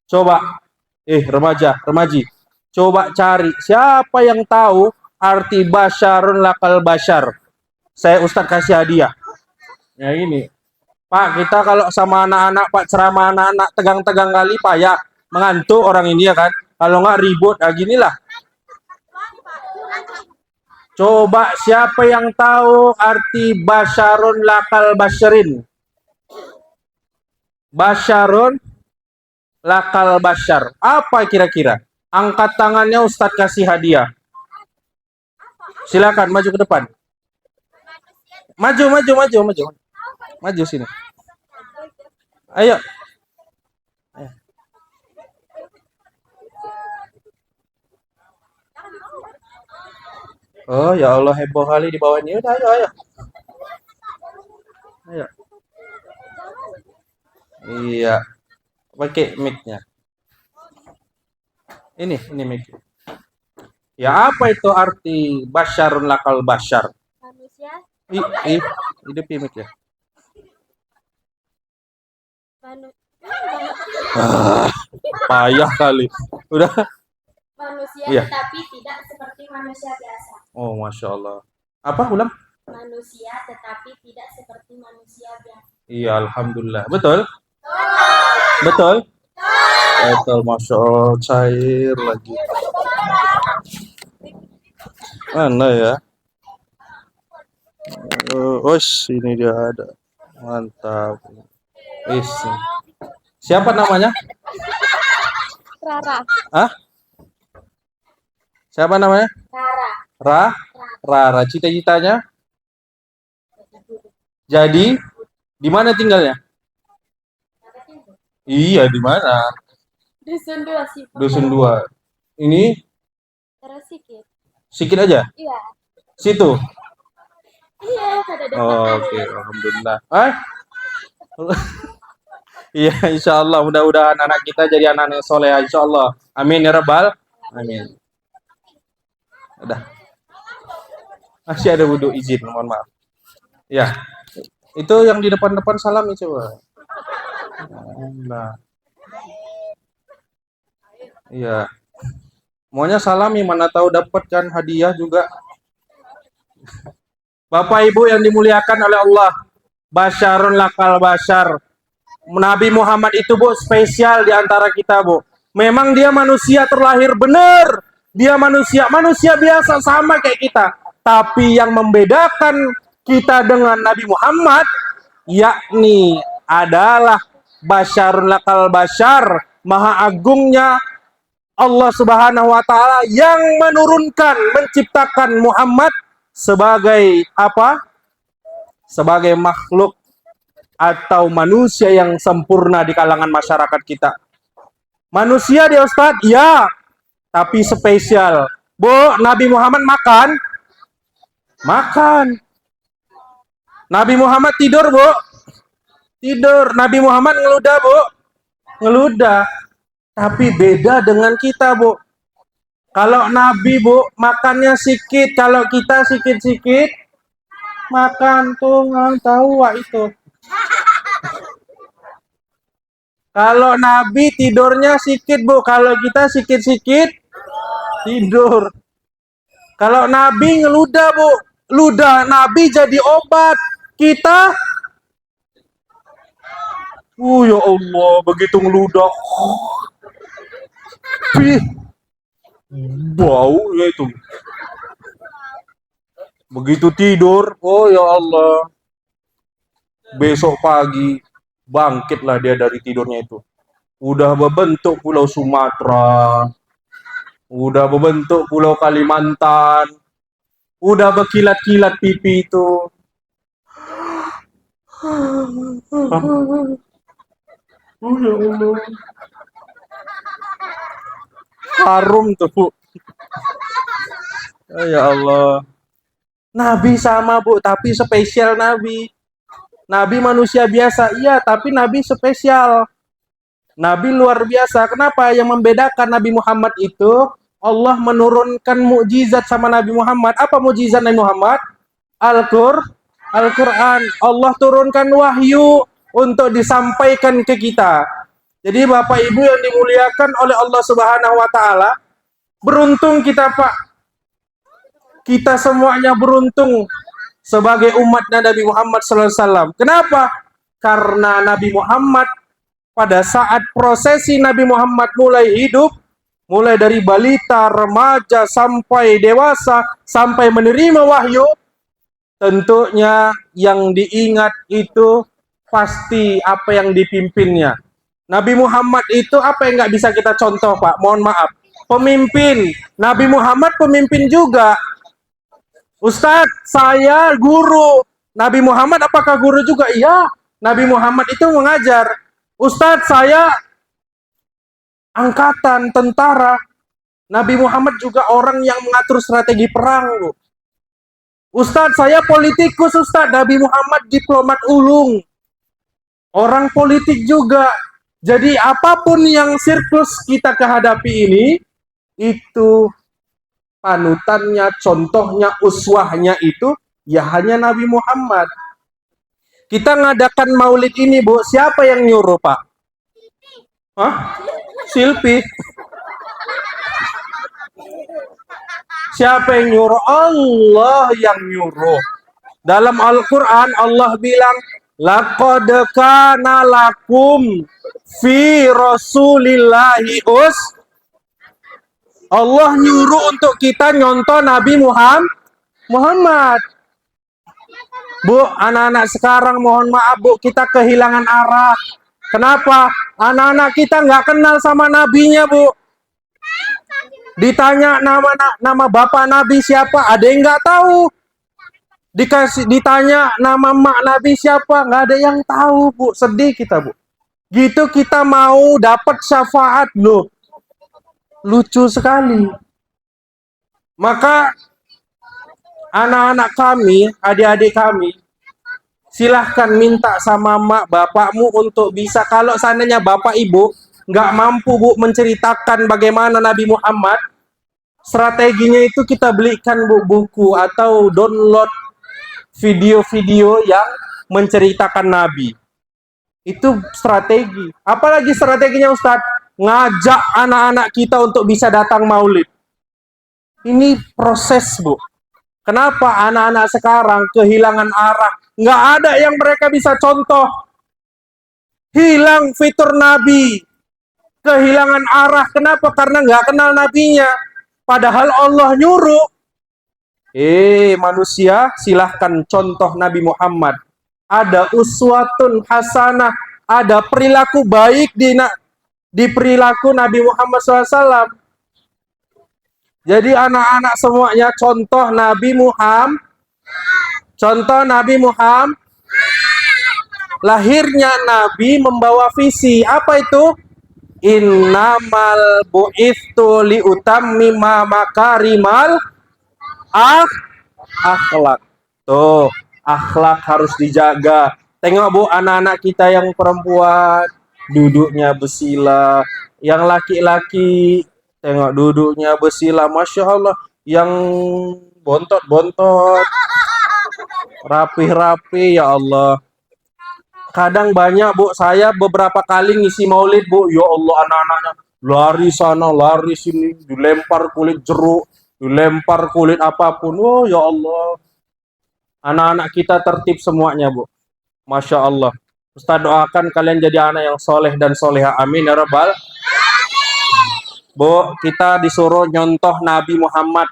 Coba, remaji. Coba cari. Siapa yang tahu arti basyarun lakal basyar? Saya Ustadz kasih hadiah. Ya ini. Pak, kita kalau sama anak-anak, Pak, ceramah anak-anak tegang-tegang kali, payah. Mengantuk orang ini ya kan. Kalau nggak ribut, ginilah. Coba siapa yang tahu arti basyarun lakal basyarin? Basyarun lakal basyar. Apa kira-kira? Angkat tangannya, Ustadz kasih hadiah. Silakan maju ke depan. Maju. Maju sini. Ayo. Oh ya Allah, heboh kali di bawah ini. Udah, ayo. Iya. Pakai mic-nya. Ini mic. Ya, apa itu arti basyarun lakal basyar? Manusia. Hidup mic ya. Payah kali. Udah. Manusia Iya. tetapi tidak seperti manusia biasa. Oh, Masya Allah. Apa? Ulang? Manusia tetapi tidak seperti manusia biasa. Iya, Alhamdulillah. Betul? Betul? Betul, Masya Allah. Cair lagi. Mana ya? Ini dia ada. Mantap. Wis. Siapa namanya? Rara. Hah? Siapa namanya? Rara. Rara. Cita-citanya? Jadi, di mana tinggalnya? Iya, di mana? Dusun 2 sih. Dusun 2. Ini Terus sedikit. sikit aja. Iya. Situ. Iya, pada depan. Oke, Alhamdulillah. Iya, insya Allah. Mudah-mudahan anak kita jadi anak-anak soleh. Insya Allah. Amin ya Rabbal. Amin. Udah. Masih ada wudhu, izin. Mohon maaf. Ya. Itu yang di depan-depan salam ya, coba. Nah. Iya. Maunya salami, mana tahu dapat kan hadiah juga. Bapak Ibu yang dimuliakan oleh Allah. Basyarun lakal basyar. Nabi Muhammad itu, Bu, spesial di antara kita, Bu. Memang dia manusia terlahir benar. Dia manusia biasa sama kayak kita. Tapi yang membedakan kita dengan Nabi Muhammad yakni adalah basyarun lakal basyar, maha agungnya Allah Subhanahu wa taala yang menurunkan, menciptakan Muhammad sebagai apa? Sebagai makhluk atau manusia yang sempurna di kalangan masyarakat kita. Manusia dia, Ustadz? Ya, tapi spesial. Bu, Nabi Muhammad makan? Makan. Nabi Muhammad tidur, Bu? Tidur. Nabi Muhammad ngeludah, Bu? Ngeludah. Tapi beda dengan kita, Bu. Kalau Nabi, Bu, makannya sikit. Kalau kita sikit-sikit, makan tuh, nggak tahu wah itu. Kalau Nabi tidurnya sikit, Bu. Kalau kita sikit-sikit tidur. Kalau Nabi ngeludah, Bu. Ludah Nabi jadi obat. Kita ya Allah, begitu ngeludah. Baunya itu. Begitu tidur, oh ya Allah. Besok pagi bangkitlah dia dari tidurnya itu. Udah berbentuk Pulau Sumatera, udah berbentuk Pulau Kalimantan, udah berkilat-kilat pipi itu. Oh ya Allah. Harum tuh, Bu. Oh ya Allah. Nabi sama, Bu, tapi spesial Nabi. Nabi manusia biasa, iya, tapi Nabi spesial. Nabi luar biasa. Kenapa? Yang membedakan Nabi Muhammad itu, Allah menurunkan mukjizat sama Nabi Muhammad. Apa mukjizat Nabi Muhammad? Al-Quran. Allah turunkan wahyu untuk disampaikan ke kita. Jadi Bapak Ibu yang dimuliakan oleh Allah Subhanahu wa taala, beruntung kita, Pak. Kita semuanya beruntung sebagai umatnya Nabi Muhammad SAW. Kenapa? Karena Nabi Muhammad pada saat prosesi Nabi Muhammad mulai hidup, mulai dari balita, remaja, sampai dewasa, sampai menerima wahyu, tentunya yang diingat itu pasti apa yang dipimpinnya. Nabi Muhammad itu apa yang nggak bisa kita contoh, Pak? Mohon maaf. Pemimpin. Nabi Muhammad pemimpin juga. Ustadz, saya guru. Nabi Muhammad apakah guru juga? Iya. Nabi Muhammad itu mengajar. Ustadz, saya angkatan, tentara. Nabi Muhammad juga orang yang mengatur strategi perang, Bu. Ustadz, saya politikus, Ustadz. Nabi Muhammad diplomat ulung. Orang politik juga. Jadi apapun yang siklus kita kehadapi ini, itu panutannya, contohnya, uswahnya itu ya hanya Nabi Muhammad. Kita ngadakan maulid ini, Bu, siapa yang nyuruh, Pak? Hah? Silpi. Siapa yang nyuruh? Allah yang nyuruh. Dalam Al-Quran Allah bilang, laqad kana lakum fi rasulillahi Allah nyuruh untuk kita nyontoh Nabi Muhammad. Bu, anak-anak sekarang mohon maaf bu, kita kehilangan arah. Kenapa? Anak-anak kita nggak kenal sama nabinya bu. Ditanya nama bapak nabi siapa, ada yang nggak tahu. Ditanya nama mak nabi siapa, nggak ada yang tahu bu. Sedih kita bu. Gitu kita mau dapat syafaat loh. Lucu sekali. Maka anak-anak kami, adik-adik kami, silahkan minta sama mak bapakmu untuk bisa, kalau seandainya bapak ibu nggak mampu bu menceritakan bagaimana Nabi Muhammad, strateginya itu kita belikan bu buku atau download video-video yang menceritakan Nabi. Itu strategi. Apalagi strateginya Ustadz? Ngajak anak-anak kita untuk bisa datang maulid. Ini proses bu. Kenapa anak-anak sekarang kehilangan arah? Nggak ada yang mereka bisa contoh. Hilang fitur Nabi. Kehilangan arah. Kenapa? Karena nggak kenal nabinya. Padahal Allah nyuruh. Manusia, silahkan contoh Nabi Muhammad. Ada uswatun hasanah. Ada perilaku baik di perilaku Nabi Muhammad SAW. Jadi anak-anak semuanya contoh Nabi Muhammad. Contoh Nabi Muhammad. Lahirnya Nabi membawa visi. Apa itu? Innamal bu'ithu liutammima makarimal akhlak. Tuh, akhlak harus dijaga. Tengok bu, anak-anak kita yang perempuan duduknya bersila, yang laki-laki tengok duduknya bersila, masya Allah, yang bontot-bontot rapi-rapi, ya Allah. Kadang banyak bu, saya beberapa kali ngisi maulid bu, ya Allah, anak-anaknya lari sana lari sini, dilempar kulit jeruk, dilempar kulit apapun. Oh ya Allah, anak-anak kita tertib semuanya bu, masya Allah. Ustaz doakan kalian jadi anak yang soleh dan soleha, amin ya rabbal. Bu, kita disuruh nyontoh Nabi Muhammad.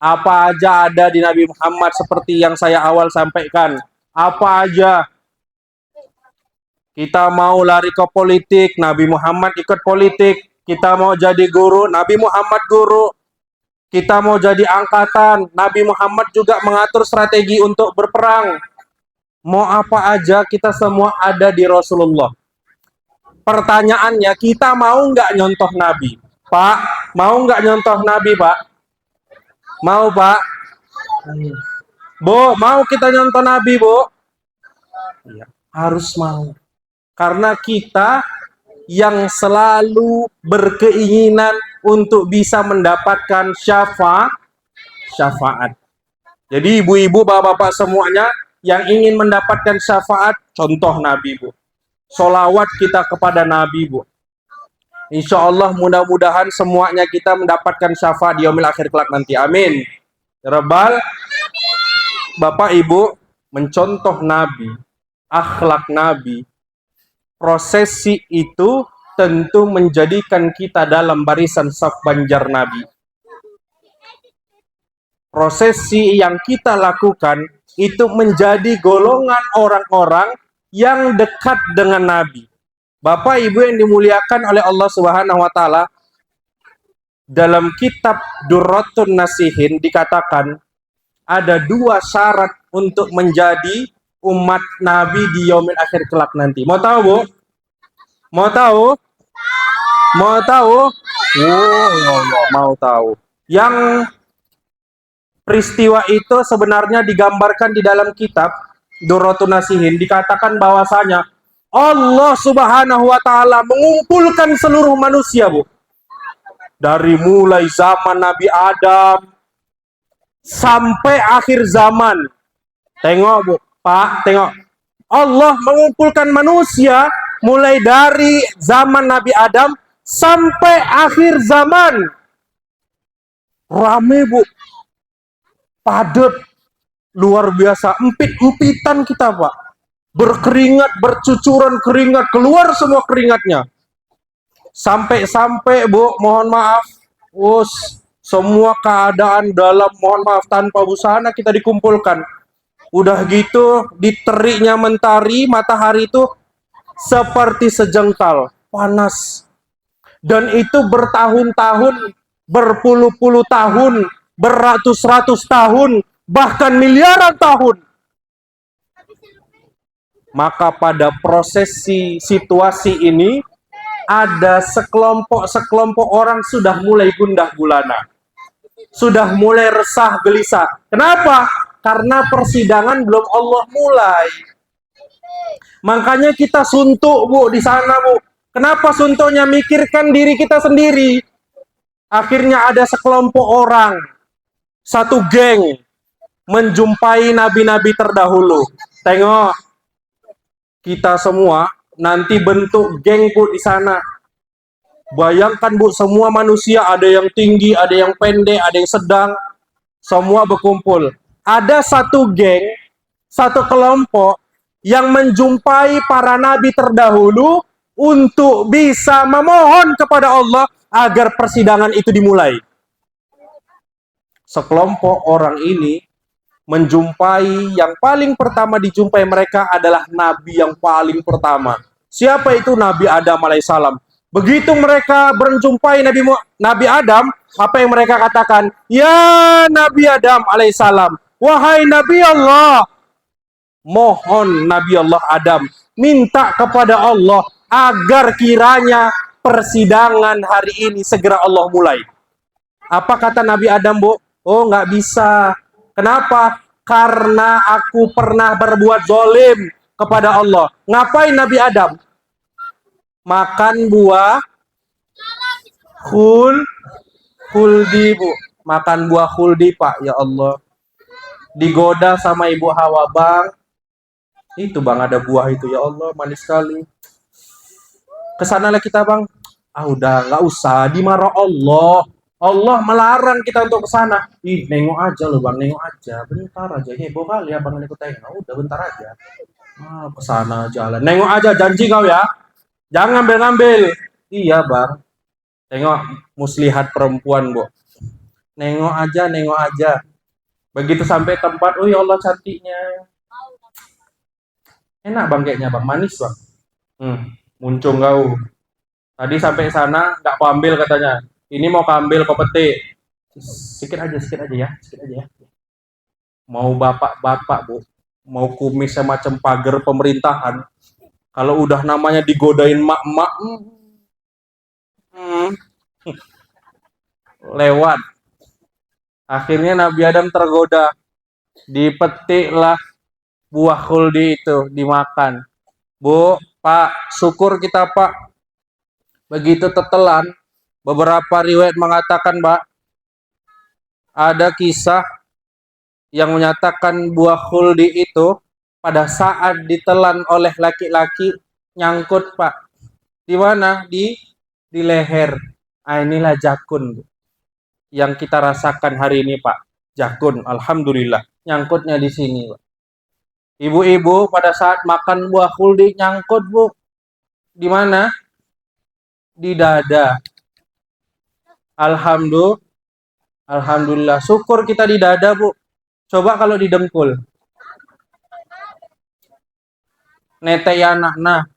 Apa aja ada di Nabi Muhammad seperti yang saya awal sampaikan. Apa aja. Kita mau lari ke politik, Nabi Muhammad ikut politik. Kita mau jadi guru, Nabi Muhammad guru. Kita mau jadi angkatan, Nabi Muhammad juga mengatur strategi untuk berperang. Mau apa aja, kita semua ada di Rasulullah. Pertanyaannya, kita mau nggak nyontoh Nabi? Pak, mau nggak nyontoh Nabi, Pak? Mau, Pak? Bu, mau kita nyontoh Nabi, Bu? Ya, harus mau. Karena kita yang selalu berkeinginan untuk bisa mendapatkan syafaat. Jadi ibu-ibu, bapak-bapak semuanya yang ingin mendapatkan syafaat, contoh Nabi bu. Sholawat kita kepada Nabi bu. Insya Allah mudah-mudahan semuanya kita mendapatkan syafaat di yaumil akhir kelak nanti. Amin. Rabbal. Bapak ibu mencontoh Nabi, akhlak Nabi, prosesi itu tentu menjadikan kita dalam barisan saf Banjar Nabi. Prosesi yang kita lakukan itu menjadi golongan orang-orang yang dekat dengan Nabi. Bapak Ibu yang dimuliakan oleh Allah Subhanahu wa taala, dalam kitab Durratun Nasihin dikatakan ada 2 syarat untuk menjadi umat Nabi di yaumil akhir kelak nanti. Mau tahu, Bu? Mau tahu? Mau tahu? Oh, mau tahu. Yang peristiwa itu sebenarnya digambarkan di dalam kitab Durratun Nasihin, dikatakan bahwasanya Allah Subhanahu wa taala mengumpulkan seluruh manusia, Bu. Dari mulai zaman Nabi Adam sampai akhir zaman. Tengok, Bu. Pak, tengok. Allah mengumpulkan manusia mulai dari zaman Nabi Adam sampai akhir zaman. Rame, Bu. padat, luar biasa, empit-empitan kita Pak, berkeringat, bercucuran keringat, keluar semua keringatnya. Sampai-sampai Bu, mohon maaf, semua keadaan dalam, mohon maaf, tanpa busana kita dikumpulkan. Udah gitu, di teriknya mentari, matahari itu seperti sejengkal, panas. Dan itu bertahun-tahun, berpuluh-puluh tahun, beratus-ratus tahun, bahkan miliaran tahun. Maka pada prosesi situasi ini, ada sekelompok orang sudah mulai gundah gulana. Sudah mulai resah gelisah. Kenapa? Karena persidangan belum Allah mulai. Makanya kita suntuk Bu di sana Bu. Kenapa suntuknya? Mikirkan diri kita sendiri. Akhirnya ada sekelompok orang, satu geng, menjumpai nabi-nabi terdahulu. Tengok, kita semua nanti bentuk geng Bu di sana. Bayangkan Bu, semua manusia, ada yang tinggi, ada yang pendek, ada yang sedang, semua berkumpul. Ada satu geng, satu kelompok yang menjumpai para nabi terdahulu untuk bisa memohon kepada Allah agar persidangan itu dimulai. Sekelompok orang ini menjumpai, yang paling pertama dijumpai mereka adalah nabi yang paling pertama. Siapa itu? Nabi Adam alaihissalam. Begitu mereka berjumpai Nabi Adam, apa yang mereka katakan? Ya Nabi Adam alaihissalam, wahai Nabi Allah, mohon Nabi Allah Adam minta kepada Allah agar kiranya persidangan hari ini segera Allah mulai. Apa kata Nabi Adam Bu? Oh, nggak bisa. Kenapa? Karena aku pernah berbuat zalim kepada Allah. Ngapain Nabi Adam? Makan buah khuldi Bu. Makan buah khuldi Pak, ya Allah. Digoda sama Ibu Hawa, Bang. Itu Bang, ada buah itu, ya Allah, manis sekali. Kesanalah kita Bang. Udah, nggak usah, dimarah Allah. Allah melarang kita untuk kesana. Nengok aja loh Bang, nengok aja. Bentar aja, heboh kali ya Bang, ikut tengok. Udah, bentar aja. Kesana jalan. Nengok aja, janji kau ya. Jangan ngambil-ngambil. Iya Bang. Tengok, muslihat perempuan Bu. Nengok aja, nengok aja. Begitu sampai tempat, ya Allah cantiknya. Enak Bang kayaknya Bang, manis Bang. Muncung kau. Tadi sampai sana nggak kau ambil katanya. Ini mau kau ambil, kau petik. Sikit aja ya, sikit aja ya. Mau bapak-bapak Bu, mau kumis semacam pagar pemerintahan. Kalau udah namanya digodain mak-mak, lewat. Akhirnya Nabi Adam tergoda. Dipetiklah buah khuldi itu, dimakan. Bu, Pak, syukur kita Pak. Begitu tetelan, beberapa riwayat mengatakan Pak, ada kisah yang menyatakan buah khuldi itu pada saat ditelan oleh laki-laki nyangkut Pak. Di mana? Di leher. Inilah jakun yang kita rasakan hari ini Pak. Jakun, alhamdulillah, nyangkutnya di sini Pak. Ibu-ibu pada saat makan buah khuldi nyangkut Bu. Di mana? Di dada. Alhamdulillah, syukur kita di dada Bu. Coba kalau di dengkul. Nete anak nah.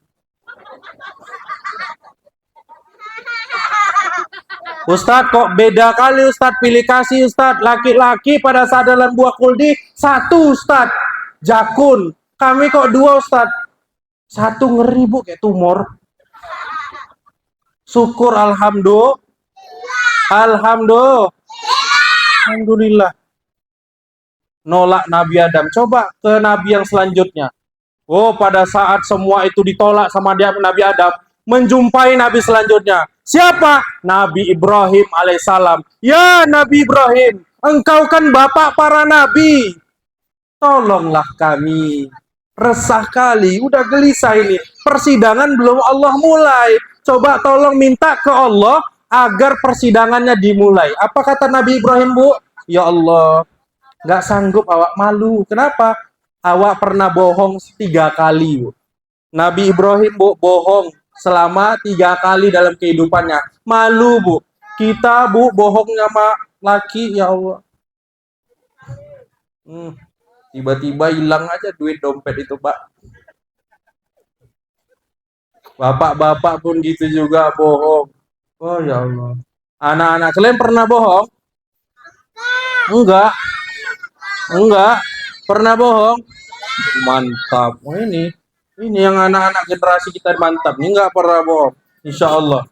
Ustadz, kok beda kali Ustadz, pilih kasih Ustadz. Laki-laki pada saat dalam buah khuldi satu Ustadz, jakun. Kami kok dua Ustadz. Satu ngeri Bu, kayak tumor. Syukur alhamdulillah. Nolak Nabi Adam. Coba ke Nabi yang selanjutnya. Pada saat semua itu ditolak sama Nabi Adam, menjumpai Nabi selanjutnya. Siapa? Nabi Ibrahim alaihissalam. Ya Nabi Ibrahim, engkau kan bapak para nabi. Tolonglah kami. Resah kali, udah gelisah ini. Persidangan belum Allah mulai. Coba tolong minta ke Allah agar persidangannya dimulai. Apa kata Nabi Ibrahim Bu? Ya Allah, Nggak sanggup awak, malu. Kenapa? Awak pernah bohong 3 kali, Bu. Nabi Ibrahim, Bu, bohong selama 3 kali dalam kehidupannya. Malu, Bu. Kita, Bu, bohong sama laki, ya Allah. Tiba-tiba hilang aja duit dompet itu, Pak. Bapak-bapak pun gitu juga bohong. Oh ya Allah. Anak-anak kalian pernah bohong? Enggak, enggak. Pernah bohong? Mantap. Oh, ini yang anak-anak generasi kita mantap. Ini enggak pernah bohong. Insya Allah.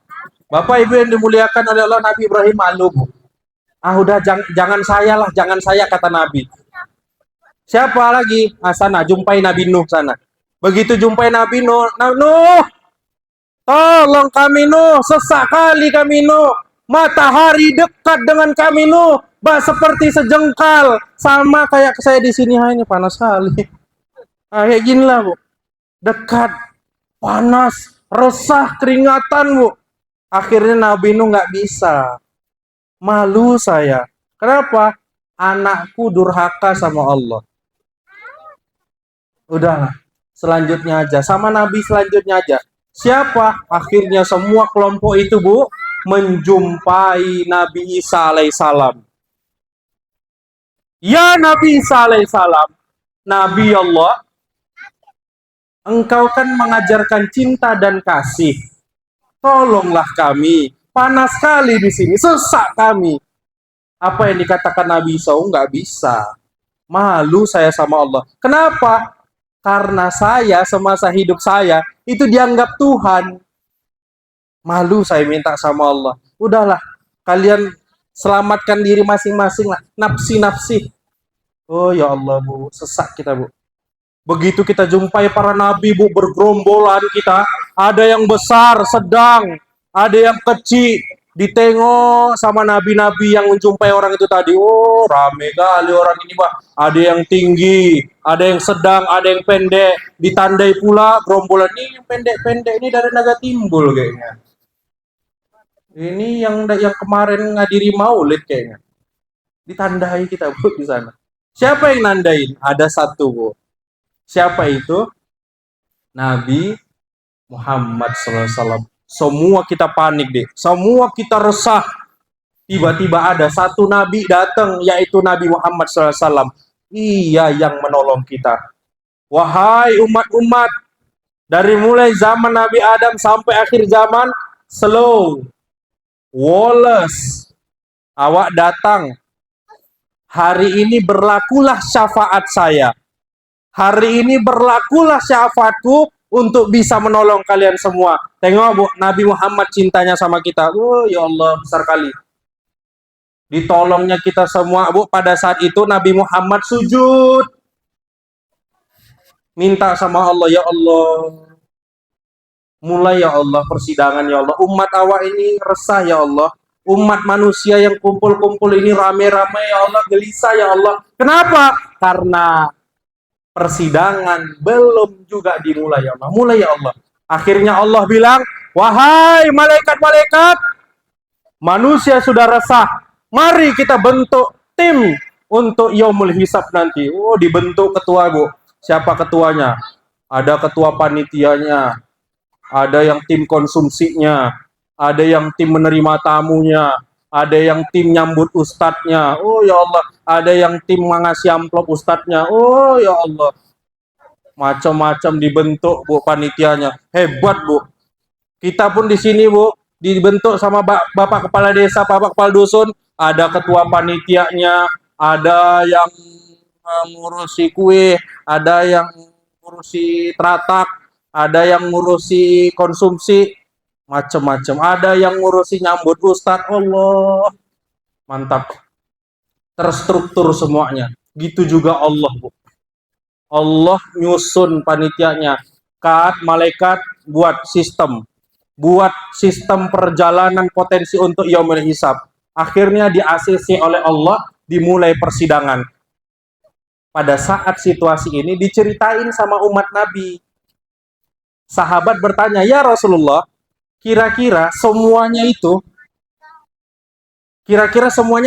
Bapak Ibu yang dimuliakan oleh Allah, Nabi Ibrahim malu, Bu. Udah jangan saya lah, jangan saya, kata Nabi. Siapa lagi? Sana, jumpai Nabi Nuh sana. Begitu jumpai Nabi Nuh, Nuh, tolong kami Nuh, sesak kali kami Nuh. Matahari dekat dengan kami Nuh, seperti sejengkal, sama kayak saya di sini. Ini panas sekali. Kayak gini lah, Bu. Dekat, panas, resah, keringatan, Bu. Akhirnya Nabi Nuh nggak bisa. Malu saya. Kenapa? Anakku durhaka sama Allah. Udahlah, selanjutnya aja. Sama Nabi selanjutnya aja. Siapa? Akhirnya semua kelompok itu, Bu, menjumpai Nabi Isa alaihissalam. Ya Nabi Isa alaihissalam, Nabi Allah, engkau kan mengajarkan cinta dan kasih. Tolonglah kami. Panas sekali di sini, sesak kami. Apa yang dikatakan Nabi Isa? Nggak bisa. Malu saya sama Allah. Kenapa? Karena saya semasa hidup saya itu dianggap Tuhan. Malu saya minta sama Allah. Udahlah, kalian selamatkan diri masing-masing lah. Nafsi-nafsi. Oh ya Allah, Bu, sesak kita, Bu. Begitu kita jumpai para nabi, Bu, bergerombolan kita. Ada yang besar, sedang, ada yang kecil. Ditengok sama nabi-nabi yang menjumpai orang itu tadi. Oh, rame kali orang ini, Pak. Ada yang tinggi, ada yang sedang, ada yang pendek. Ditandai pula gerombolan ini yang pendek-pendek ini dari Naga Timbul kayaknya. Ini yang kemarin ngadiri maulid kayaknya. Ditandai kita, Bu, di sana. Siapa yang nandain? Ada satu, Bu. Siapa itu? Nabi Muhammad SAW. Semua kita panik deh. Semua kita resah. Tiba-tiba ada satu Nabi datang, yaitu Nabi Muhammad SAW. Ia yang menolong kita. Wahai umat-umat, dari mulai zaman Nabi Adam sampai akhir zaman, slow, Wallace, awak datang. Hari ini berlakulah syafaat saya. Hari ini berlakulah syafaatku untuk bisa menolong kalian semua. Tengok, Bu, Nabi Muhammad cintanya sama kita. Oh ya Allah, besar kali. Ditolongnya kita semua, Bu. Pada saat itu Nabi Muhammad sujud. Minta sama Allah, ya Allah. Mulai ya Allah persidangan, ya Allah. Umat awak ini resah, ya Allah. Umat manusia yang kumpul-kumpul ini rame-rame, ya Allah. Gelisah, ya Allah. Kenapa? Karena persidangan belum juga dimulai, ya Allah. Mulai, ya Allah. Akhirnya Allah bilang, wahai malaikat-malaikat, manusia sudah resah. Mari kita bentuk tim untuk yaumul hisab nanti. Oh, dibentuk ketua, Bu. Siapa ketuanya? Ada ketua panitianya, ada yang tim konsumsinya, ada yang tim menerima tamunya, ada yang tim nyambut ustadznya. Oh ya Allah, ada yang tim mengasih amplop ustadznya. Oh ya Allah, macam-macam dibentuk, Bu, panitianya. Hebat, Bu. Kita pun di sini, Bu, dibentuk sama Bapak Kepala Desa, Bapak Kepala Dusun. Ada ketua panitianya, ada yang ngurusi kue, ada yang ngurusi teratak, ada yang ngurusi konsumsi, macam-macam. Ada yang ngurusi nyambut ustadz. Allah, mantap. Terstruktur semuanya. Gitu juga Allah, Bu. Allah nyusun panitianya. Malaikat buat sistem perjalanan potensi untuk yaumul hisab. Akhirnya di-ACC oleh Allah, dimulai persidangan. Pada saat situasi ini diceritain sama umat Nabi. Sahabat bertanya, ya Rasulullah, kira-kira semuanya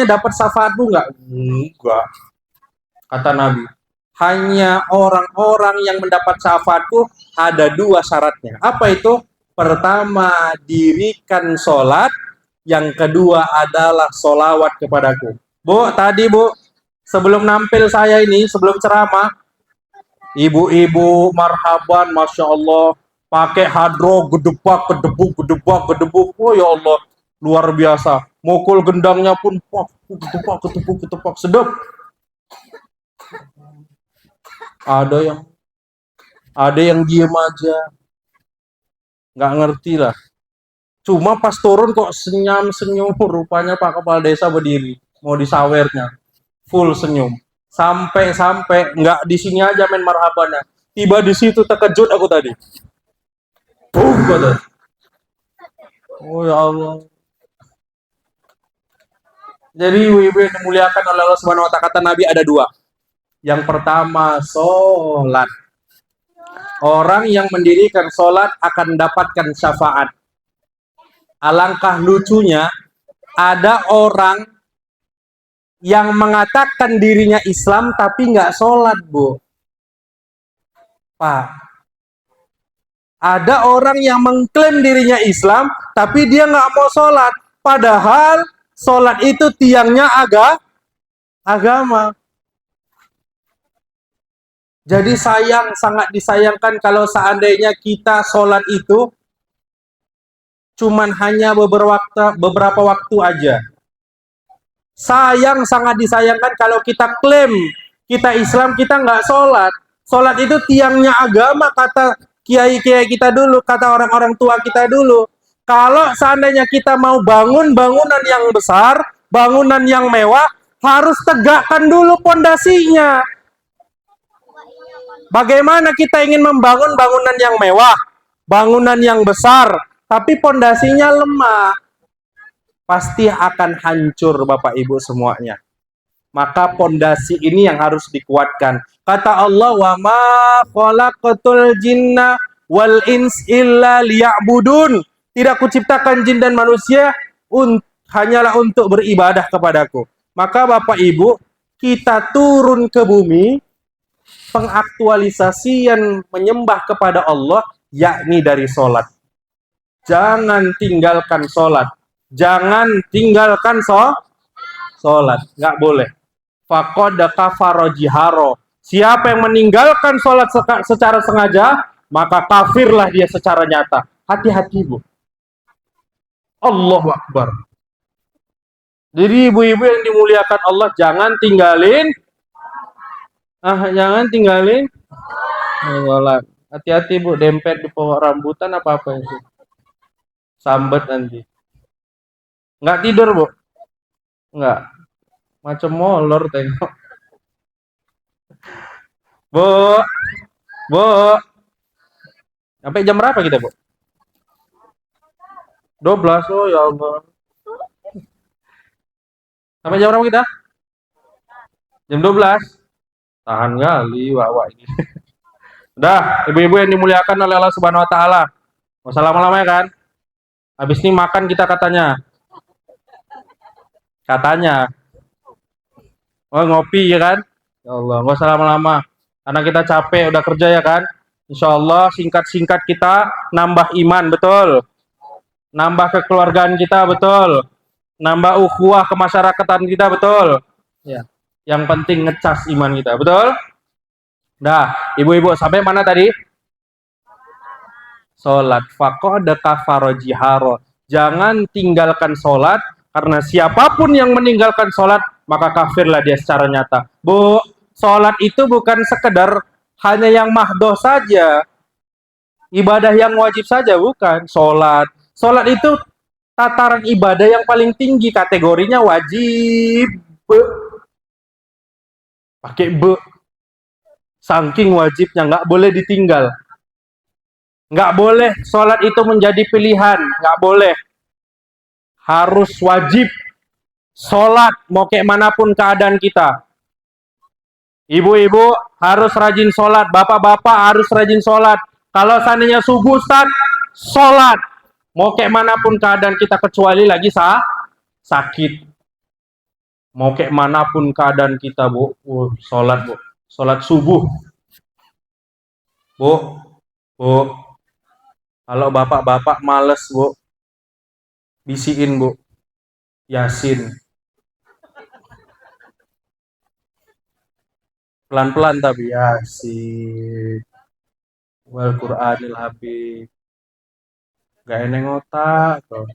dapat syafaatmu enggak? Enggak. Kata Nabi, hanya orang-orang yang mendapat syafaatku ada 2 syaratnya. Apa itu? Pertama, dirikan sholat. Yang kedua adalah sholawat kepadaku. Bu, tadi Bu, sebelum nampil saya ini, sebelum ceramah, ibu-ibu marhaban, Masya Allah, pakai hadro, gedebak, gedebuk, gedebak, gedebuk. Oh ya Allah, luar biasa. Mukul gendangnya pun, gedebak, gedebuk, gedebak, sedap. Ada yang diem aja, nggak ngerti lah. Cuma pas turun kok senyum rupanya Pak Kepala Desa berdiri mau disawernya, full senyum. Sampai nggak di sini aja main marhabannya, tiba di situ terkejut aku tadi. Betul. Oh ya Allah. Jadi ibu yang dimuliakan oleh Allah Subhanahu Wa Taala, kata Nabi ada 2. Yang pertama sholat. Orang yang mendirikan sholat akan mendapatkan syafaat. Alangkah lucunya, ada orang yang mengatakan dirinya Islam tapi nggak sholat, Bu. Pak, ada orang yang mengklaim dirinya Islam tapi dia nggak mau sholat. Padahal sholat itu tiangnya agama. Jadi sangat disayangkan kalau seandainya kita sholat itu cuman hanya beberapa waktu aja. Sangat disayangkan kalau kita klaim kita Islam, kita nggak sholat. Sholat itu tiangnya agama, kata kiai-kiai kita dulu, kata orang-orang tua kita dulu. Kalau seandainya kita mau bangun bangunan yang besar, bangunan yang mewah, harus tegakkan dulu pondasinya. Bagaimana kita ingin membangun bangunan yang mewah, bangunan yang besar, tapi pondasinya lemah, pasti akan hancur Bapak Ibu semuanya. Maka pondasi ini yang harus dikuatkan. Kata Allah, wa ma khalaqatul jinna wal ins illa liya'budun. Tidak kuciptakan jin dan manusia hanyalah untuk beribadah kepadaku. Maka Bapak Ibu, kita turun ke bumi, pengaktualisasian menyembah kepada Allah, yakni dari sholat. Jangan tinggalkan sholat. Jangan tinggalkan sholat. Nggak boleh. Faqad kafara jiharo. Siapa yang meninggalkan sholat secara sengaja, maka kafirlah dia secara nyata. Hati-hati, Bu. Allahu Akbar. Jadi ibu-ibu yang dimuliakan Allah, jangan tinggalin sholat. Hati-hati, Bu, dempet di pohon rambutan apa-apa itu. Sambet nanti. Nggak tidur, Bu? Nggak. Macam molor tengok. Bu. Sampai jam berapa kita, Bu? 12. Oh ya Allah. Sampai jam berapa kita? Jam 12. Tahan kali wak ini. Udah, ibu-ibu yang dimuliakan oleh Allah Subhanahu Wa Taala. Nggak usah lama-lama ya kan? Habis ini makan kita katanya. Oh, ngopi ya kan? Ya Allah, nggak usah lama-lama. Karena kita capek udah kerja ya kan? Insya Allah singkat-singkat kita nambah iman, betul. Nambah kekeluargaan kita, betul. Nambah ukhuwah kemasyarakatan kita, betul. Ya. Yang penting ngecas iman kita, betul? Dah, ibu-ibu sampai mana tadi? Sholat. Faqad kafara jiharo. Jangan tinggalkan sholat, karena siapapun yang meninggalkan sholat, maka kafirlah dia secara nyata. Bu, sholat itu bukan sekedar hanya yang mahdoh saja. Ibadah yang wajib saja, bukan. Sholat itu tataran ibadah yang paling tinggi, kategorinya wajib. Pakai be. Saking wajibnya, nggak boleh ditinggal. Nggak boleh sholat itu menjadi pilihan, nggak boleh. Harus wajib sholat, mau kayak manapun keadaan kita. Ibu-ibu harus rajin sholat, bapak-bapak harus rajin sholat. Kalau seandainya subuh start, sholat. Mau kayak manapun keadaan kita, kecuali lagi sakit. Mau kayak manapun keadaan kita, Bu. Sholat, Bu. Sholat subuh. Bu. Bu. Kalau bapak-bapak males, Bu. Bisiin, Bu. Yasin. Pelan-pelan tapi Yasin. Wal Qur'anil Habib. Gak eneng otak. Tuh.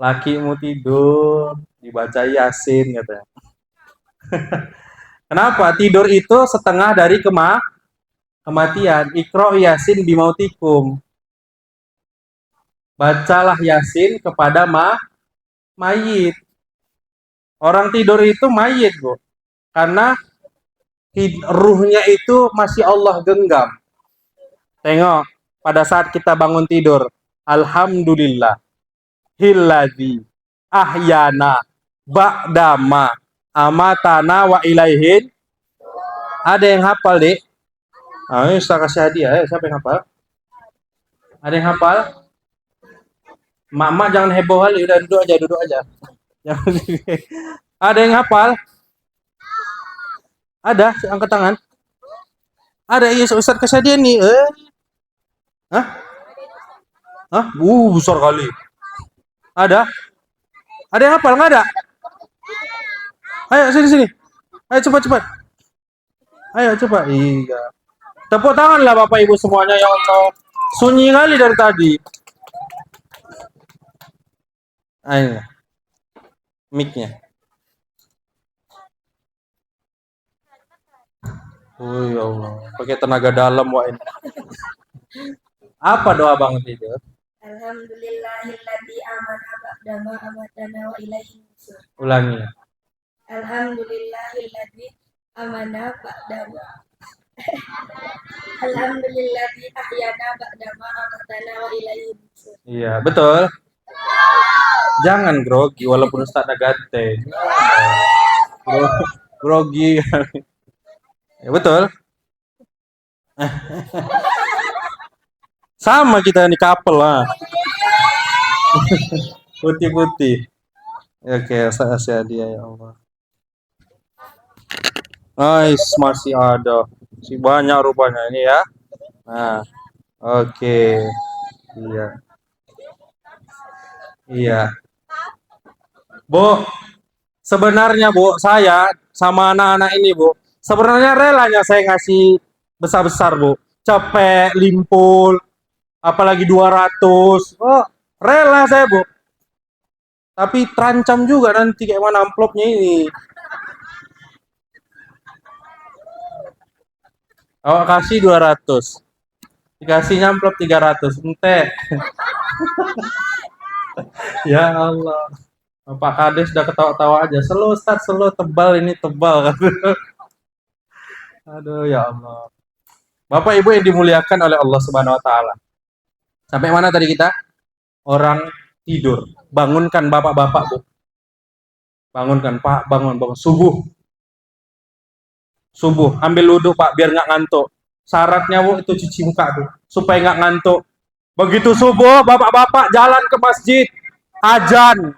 Lakimu tidur. Dibaca Yasin katanya. Kenapa? Tidur itu setengah dari kematian. Iqra Yasin bimautikum. Bacalah Yasin kepada mayit. Orang tidur itu mayit, Bu. Karena ruhnya itu masih Allah genggam. Tengok, pada saat kita bangun tidur, alhamdulillah, hilladzi ahyana ba'dama amatana wa ilaihin. Ada yang hafal, Dek? Ayo, saya kasih hadiah. Siapa yang hafal? Ada yang hafal? Mama jangan heboh kali, udah duduk aja. Ada yang hafal? Ada, angkat tangan. Ada, iya, Ustaz kasih hadiah nih. Hah? Hah? Besar kali. Ada? Ada yang hafal? Nggak ada? Ayo, sini. Ayo, cepat. Ayo, coba. Iya. Tepuk tanganlah Bapak Ibu semuanya, ya Allah. Sunyi kali dari tadi. Ayo. Mic-nya. Oh ya Allah. Pakai tenaga dalam, wah ini. Apa doa bangun tidur? Alhamdulillahilladzi amana ba'dama amatana wa ilaihi nusyur. Ulangi. Alhamdulillahilladzi amana ba'dama. Alhamdulilladzi ahyana ba'dama amatana wa ilaihi nusyur. Iya, betul. Jangan grogi walaupun Ustaz ganteng. Grogi. Ya, betul. Sama kita nih couple lah. Putih-putih. Oke, saya kasih hadiah ya Allah. Nice, masih ada. Masih banyak rupanya ini ya. Nah, oke. Iya. Iya. Bu, sebenarnya Bu, saya sama anak-anak ini Bu, sebenarnya relanya saya ngasih besar-besar Bu. Cepet, limpul, apalagi 200. Oh, rela saya Bu. Tapi terancam juga nanti kayak mana amplopnya ini. Awak kasih 200. Dikasih amplop 300. Ente. Ya Allah. Pak Kades sudah ketawa-tawa aja. Selo Ustaz, selo tebal ini tebal. Aduh ya Allah. Bapak Ibu yang dimuliakan oleh Allah Subhanahu wa taala. Sampai mana tadi kita? Orang tidur. Bangunkan bapak-bapak, Bu. Bangunkan, Pak, bangun. Subuh. Ambil wudhu, Pak, biar nggak ngantuk. Syaratnya, Bu, itu cuci muka tuh, supaya nggak ngantuk. Begitu subuh, bapak-bapak jalan ke masjid, azan.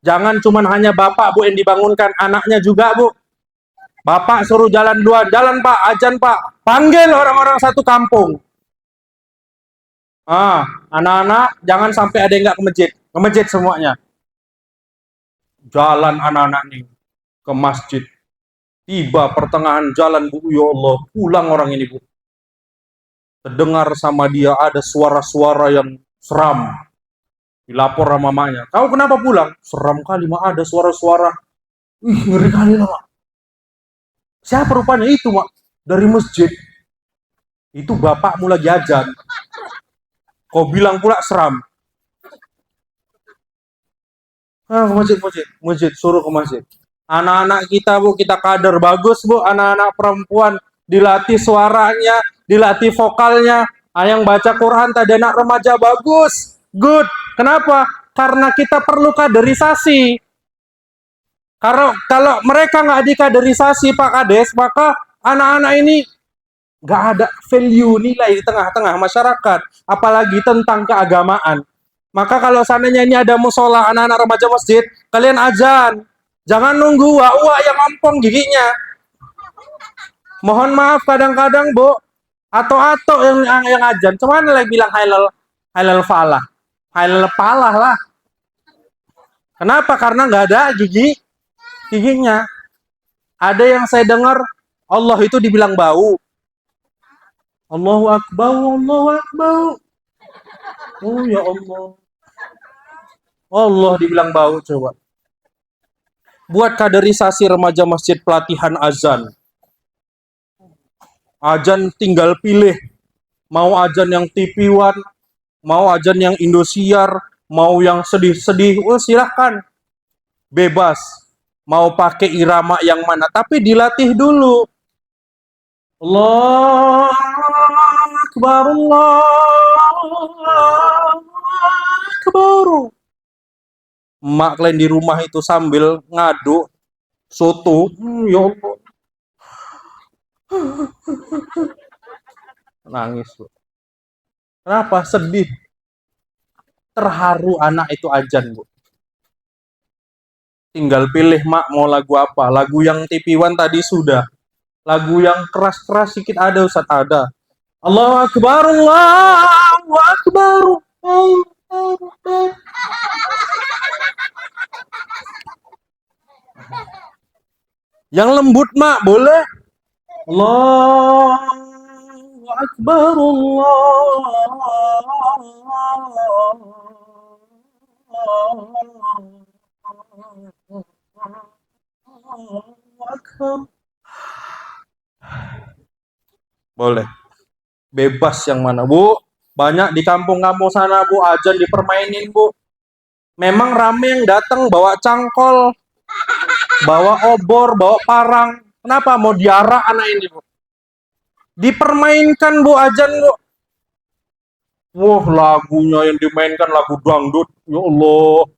Jangan cuma hanya bapak, Bu, yang dibangunkan, anaknya juga, Bu. Bapak suruh jalan duluan, jalan Pak, azan Pak. Panggil orang-orang satu kampung. Anak-anak jangan sampai ada yang nggak ke masjid semuanya. Jalan anak-anak nih ke masjid. Tiba pertengahan jalan, Bu, ya Allah, pulang orang ini, Bu. Terdengar sama dia ada suara-suara yang seram. Dilapor sama mamanya. Kau kenapa pulang? Seram kali, Mak, ada suara-suara. Ngeri kali lah, Mak. Siapa rupanya itu, Mak? Dari masjid. Itu bapakmu lagi azan. Kau bilang pula seram. Ke masjid, suruh ke masjid. Anak-anak kita, Bu, kita kader bagus, Bu, anak-anak perempuan dilatih suaranya, dilatih vokalnya. Yang baca Quran tadi anak remaja bagus, good. Kenapa? Karena kita perlu kaderisasi. Kalau mereka nggak dikaderisasi, Pak Kades, maka anak-anak ini nggak ada value nilai di tengah-tengah masyarakat, apalagi tentang keagamaan. Maka kalau seandainya ini ada musola anak-anak remaja masjid, kalian azan. Jangan nunggu wa yang ompong giginya. Mohon maaf kadang-kadang, Bu, atau yang azan. Cuman lagi bilang halal falah. Halal falah lah. Kenapa? Karena nggak ada giginya. Ada yang saya dengar Allah itu dibilang bau. Allahu akbar, Allahu akbar. Oh ya Allah. Allah dibilang bau coba. Buat kaderisasi remaja masjid pelatihan azan. Azan tinggal pilih. Mau azan yang TV One, mau azan yang Indosiar, mau yang sedih-sedih, silahkan. Bebas. Mau pakai irama yang mana, tapi dilatih dulu. Allahu Akbar, Allahu Akbar. Emak kalian di rumah itu sambil ngaduk soto, ya Allah. Nangis, Bu. Kenapa? Sedih. Terharu anak itu azan, Bu. Tinggal pilih, Mak, mau lagu apa. Lagu yang TV One tadi sudah. Lagu yang keras-keras sedikit ada, Ustaz, ada. Allahu Akbar, Allahu Akbar. Yang lembut, Mak, boleh. Allahu Akbar, Allahu Akbar. Boleh. Bebas yang mana, Bu? Banyak di kampung-kampung sana, Bu, azan dipermainin, Bu. Memang rame yang datang bawa cangkol, bawa obor, bawa parang. Kenapa? Mau diarak anak ini, Bu. Dipermainkan, Bu, azan, Bu. Wah, lagunya yang dimainkan lagu dangdut. Ya Allah.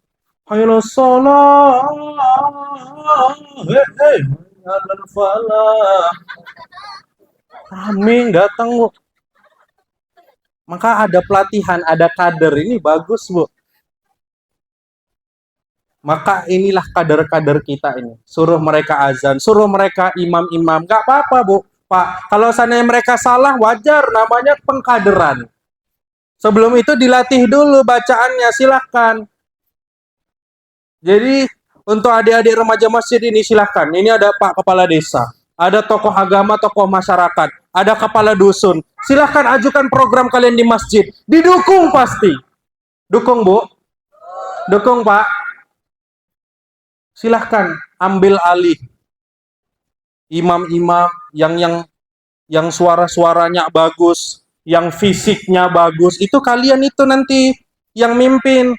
Hayya shalah. Hei, halal falah. Rame datang, Bu. Maka ada pelatihan, ada kader. Ini bagus, Bu. Maka inilah kader-kader kita ini. Suruh mereka azan, suruh mereka imam-imam. Gak apa-apa, Bu. Pak, kalau seandainya mereka salah, wajar. Namanya pengkaderan. Sebelum itu dilatih dulu bacaannya, silahkan. Jadi, untuk adik-adik remaja masjid ini silahkan. Ini ada Pak Kepala Desa. Ada tokoh agama, tokoh masyarakat. Ada kepala dusun. Silahkan ajukan program kalian di masjid. Didukung pasti. Dukung, Bu. Dukung, Pak. Silahkan ambil alih imam-imam yang suara-suaranya bagus, yang fisiknya bagus, itu kalian itu nanti yang mimpin.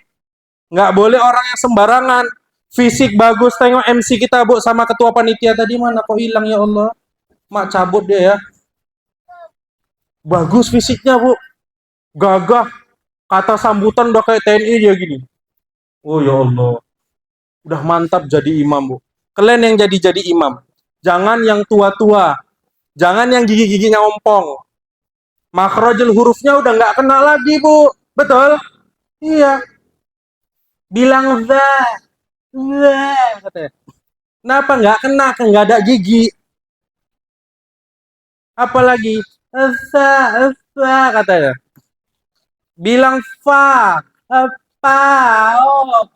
Nggak boleh orang yang sembarangan. Fisik bagus, tengok MC kita, Bu, sama ketua panitia tadi mana kok hilang, ya Allah. Mak cabut dia ya. Bagus fisiknya, Bu. Gagah. Kata sambutan udah kayak TNI dia gini. Oh ya Allah. Udah mantap jadi imam, Bu. Kalian yang jadi imam. Jangan yang tua-tua. Jangan yang gigi-giginya ompong. Makhrajul hurufnya udah nggak kena lagi, Bu. Betul? Iya. Bilang katanya. Kenapa nggak kena? Kan nggak ada gigi. Apalagi katanya. Bilang fa, apa, oh.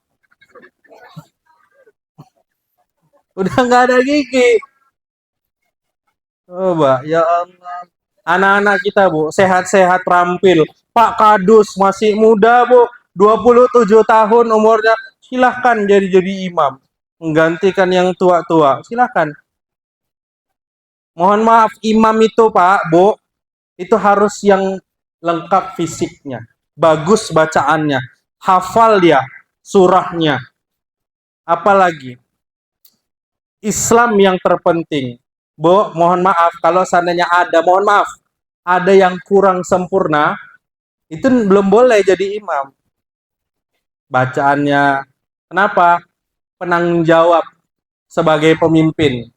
Udah nggak ada gigi. Coba, ya Allah. Anak-anak kita, Bu, sehat-sehat terampil. Pak Kadus masih muda, Bu. 27 tahun umurnya. Silahkan jadi imam. Menggantikan yang tua-tua. Silahkan. Mohon maaf, imam itu, Pak, Bu, itu harus yang lengkap fisiknya. Bagus bacaannya. Hafal dia surahnya. Apalagi Islam yang terpenting. Bu, mohon maaf kalau seandainya mohon maaf, ada yang kurang sempurna, itu belum boleh jadi imam. Bacaannya, kenapa? Penanggung jawab sebagai pemimpin,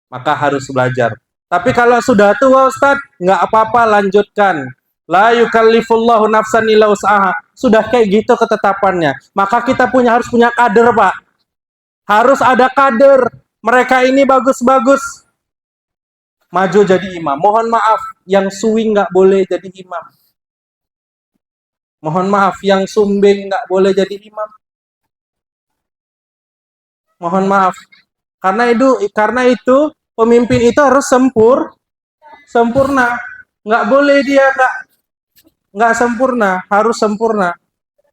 maka harus belajar. Tapi kalau sudah tua, Ustadz, nggak apa-apa, lanjutkan. La yukallifullahu nafsan illa wus'aha. Sudah kayak gitu ketetapannya. Maka kita harus punya kader, Pak. Harus ada kader. Mereka ini bagus-bagus. Maju jadi imam. Mohon maaf, yang suwing nggak boleh jadi imam. Mohon maaf, yang sumbing nggak boleh jadi imam. Mohon maaf. Karena itu pemimpin itu harus sempurna. Nggak boleh dia nggak sempurna, harus sempurna.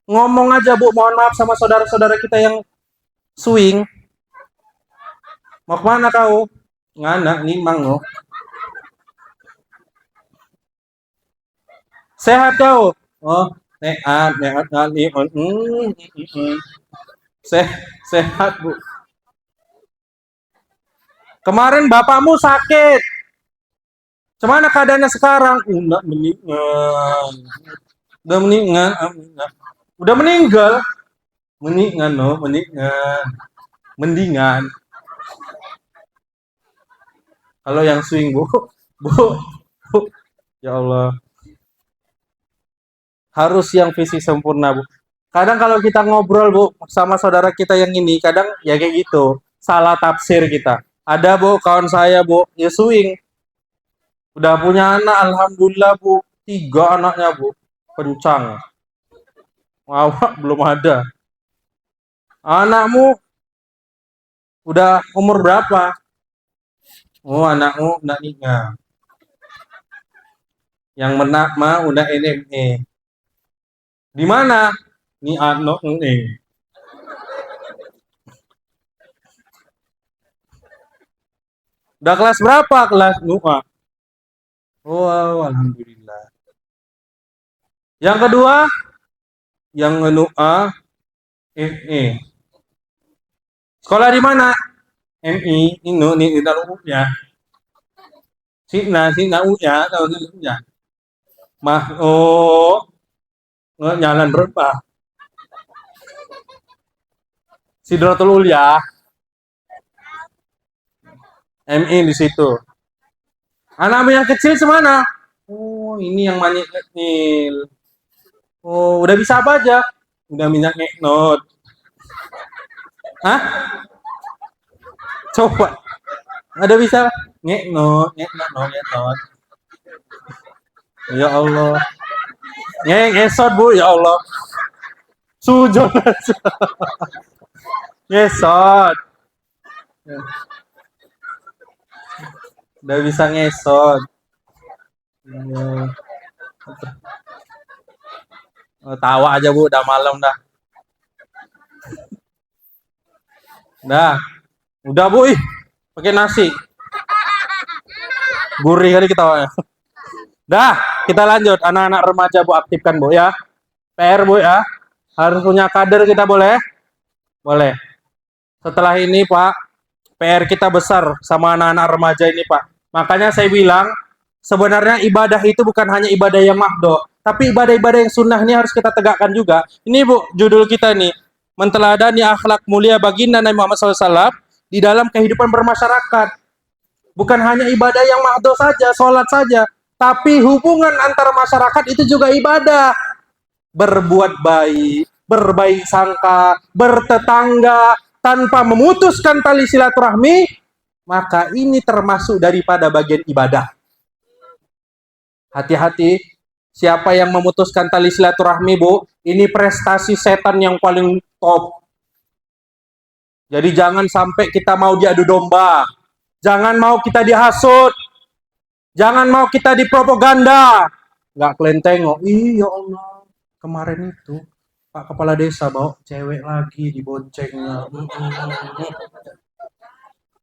Ngomong aja Bu, mohon maaf sama saudara-saudara kita yang swing. Mau kemana kau? Ngana nih mango. Sehat kau? Oh, sehat kali. Sehat Bu. Kemarin bapakmu sakit. Gimana keadaannya sekarang? Udah meninggal. Udah meninggal. Udah meninggal. Meninggal no, meninggal. Mendingan. Kalau yang swing Bu. Ya Allah. Harus yang fisik sempurna Bu. Kadang kalau kita ngobrol Bu sama saudara kita yang ini, kadang ya kayak gitu. Salah tafsir kita. Ada Bu, kawan saya Bu, ya swing. Udah punya anak, alhamdulillah Bu. 3 anaknya Bu. Kencang. Awak belum ada. Anakmu udah umur berapa? Oh, anakmu udah nikah. Yang menak mah udah NME. Di mana? Ni anak ini. Udah kelas berapa? Kelas NUA. Oh, alhamdulillah. Yang kedua, yang NUA FE. Sekolah di mana? MI, ini tahu ya. Sina ya, tahu ya. Mah, oh, jalan berapa? Sidratul Ulia. MI di situ. Anakmu yang kecil semana? Oh, ini yang manik kecil. Oh, udah bisa apa aja? Udah minyak ngeknot. Hah? Coba. Ada bisa ngeknot. Ya Allah. Ngesot Bu, ya Allah. Sujon. Ngesot. Udah bisa ngesot. Tawa aja Bu, udah malam dah. Udah Bu, pakai nasi. Gurih kali ketawanya. Dah, kita lanjut. Anak-anak remaja Bu, aktifkan Bu ya. PR Bu ya. Harus punya kader kita boleh? Boleh. Setelah ini Pak, PR kita besar sama anak-anak remaja ini Pak. Makanya saya bilang, sebenarnya ibadah itu bukan hanya ibadah yang mahdoh, tapi ibadah-ibadah yang sunnah ini harus kita tegakkan juga. Ini Bu, judul kita nih, menteladani akhlak mulia baginda Nabi Muhammad SAW di dalam kehidupan bermasyarakat. Bukan hanya ibadah yang mahdoh saja, sholat saja, tapi hubungan antar masyarakat itu juga ibadah. Berbuat baik, berbaik sangka, bertetangga, tanpa memutuskan tali silaturahmi, maka ini termasuk daripada bagian ibadah. Hati-hati, siapa yang memutuskan tali silaturahmi Bu, ini prestasi setan yang paling top. Jadi jangan sampai kita mau diadu domba, jangan mau kita dihasut, jangan mau kita dipropaganda. Nggak kalian tengok, ya Allah, kemarin itu Pak Kepala Desa bawa cewek lagi diboncengnya.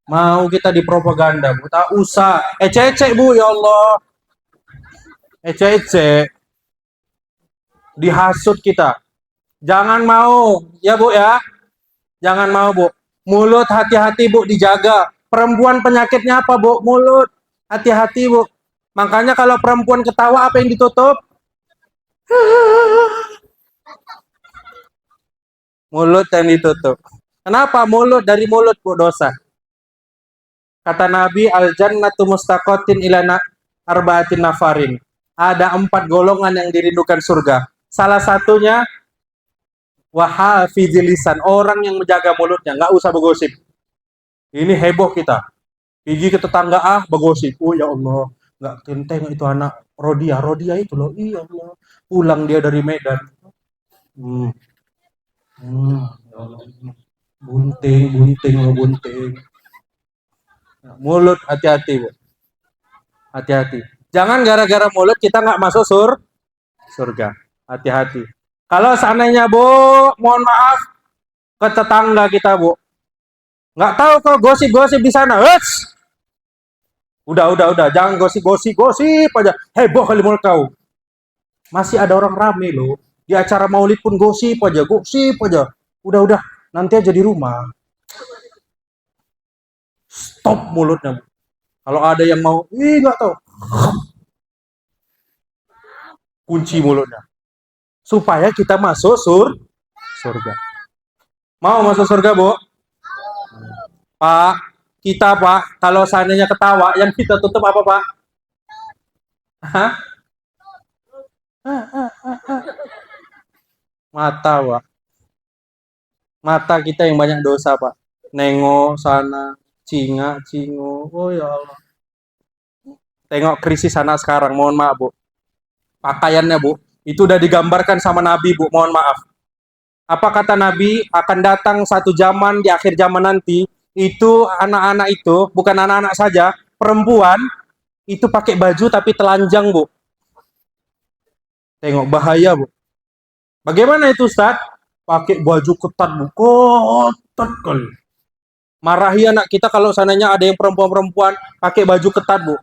Mau kita dipropaganda Bu, tak usah. Ecek Bu, ya Allah. Ecek. Dihasut kita. Jangan mau, ya Bu ya. Jangan mau Bu. Mulut hati-hati Bu, dijaga. Perempuan penyakitnya apa Bu? Mulut. Hati-hati Bu. Makanya kalau perempuan ketawa apa yang ditutup? Mulut yang ditutup. Kenapa? Mulut, dari mulut Bu dosa. Kata Nabi, al jannatu mustaqatin ila arba'atin nafarin. Ada 4 golongan yang dirindukan surga. Salah satunya wahafizil lisan, orang yang menjaga mulutnya, nggak usah bergosip. Ini heboh kita. Pergi ke tetangga bergosip. Oh ya Allah, nggak kenteng itu anak Rodia, Rodia itu loh. Iya Allah, pulang dia dari Medan. Hmm. Ya Allah. Bunting, bunting, loh bunting. Mulut hati-hati, Bu. Hati-hati. Jangan gara-gara mulut kita nggak masuk surga. Hati-hati. Kalau seandainya, Bu, mohon maaf ke tetangga kita, Bu. Nggak tahu kok gosip-gosip di sana. Hush! Udah. Jangan gosip aja. Heboh kali mulut kau. Masih ada orang rame loh. Di acara maulid pun gosip aja. Udah. Nanti aja di rumah. Stop mulutnya, Bu. Kalau ada yang mau, nggak tahu. Kunci mulutnya. Supaya kita masuk surga. Mau masuk surga, Bu? Pak, kita, Pak, kalau seandainya ketawa, yang kita tutup apa, Pak? Hah? Mata, Pak. Mata kita yang banyak dosa, Pak. Nengok sana, cingo. Oh ya Allah. Tengok krisis anak sekarang, mohon maaf, Bu. Pakaiannya, Bu, itu udah digambarkan sama Nabi, Bu, mohon maaf. Apa kata Nabi? Akan datang satu zaman di akhir zaman nanti, itu anak-anak itu, bukan anak-anak saja, perempuan, itu pakai baju tapi telanjang, Bu. Tengok, bahaya, Bu. Bagaimana itu, Ustaz? Pakai baju ketat, Bu. Ketat kali. Marahi anak kita kalau seandainya ada yang perempuan-perempuan pakai baju ketat, Bu.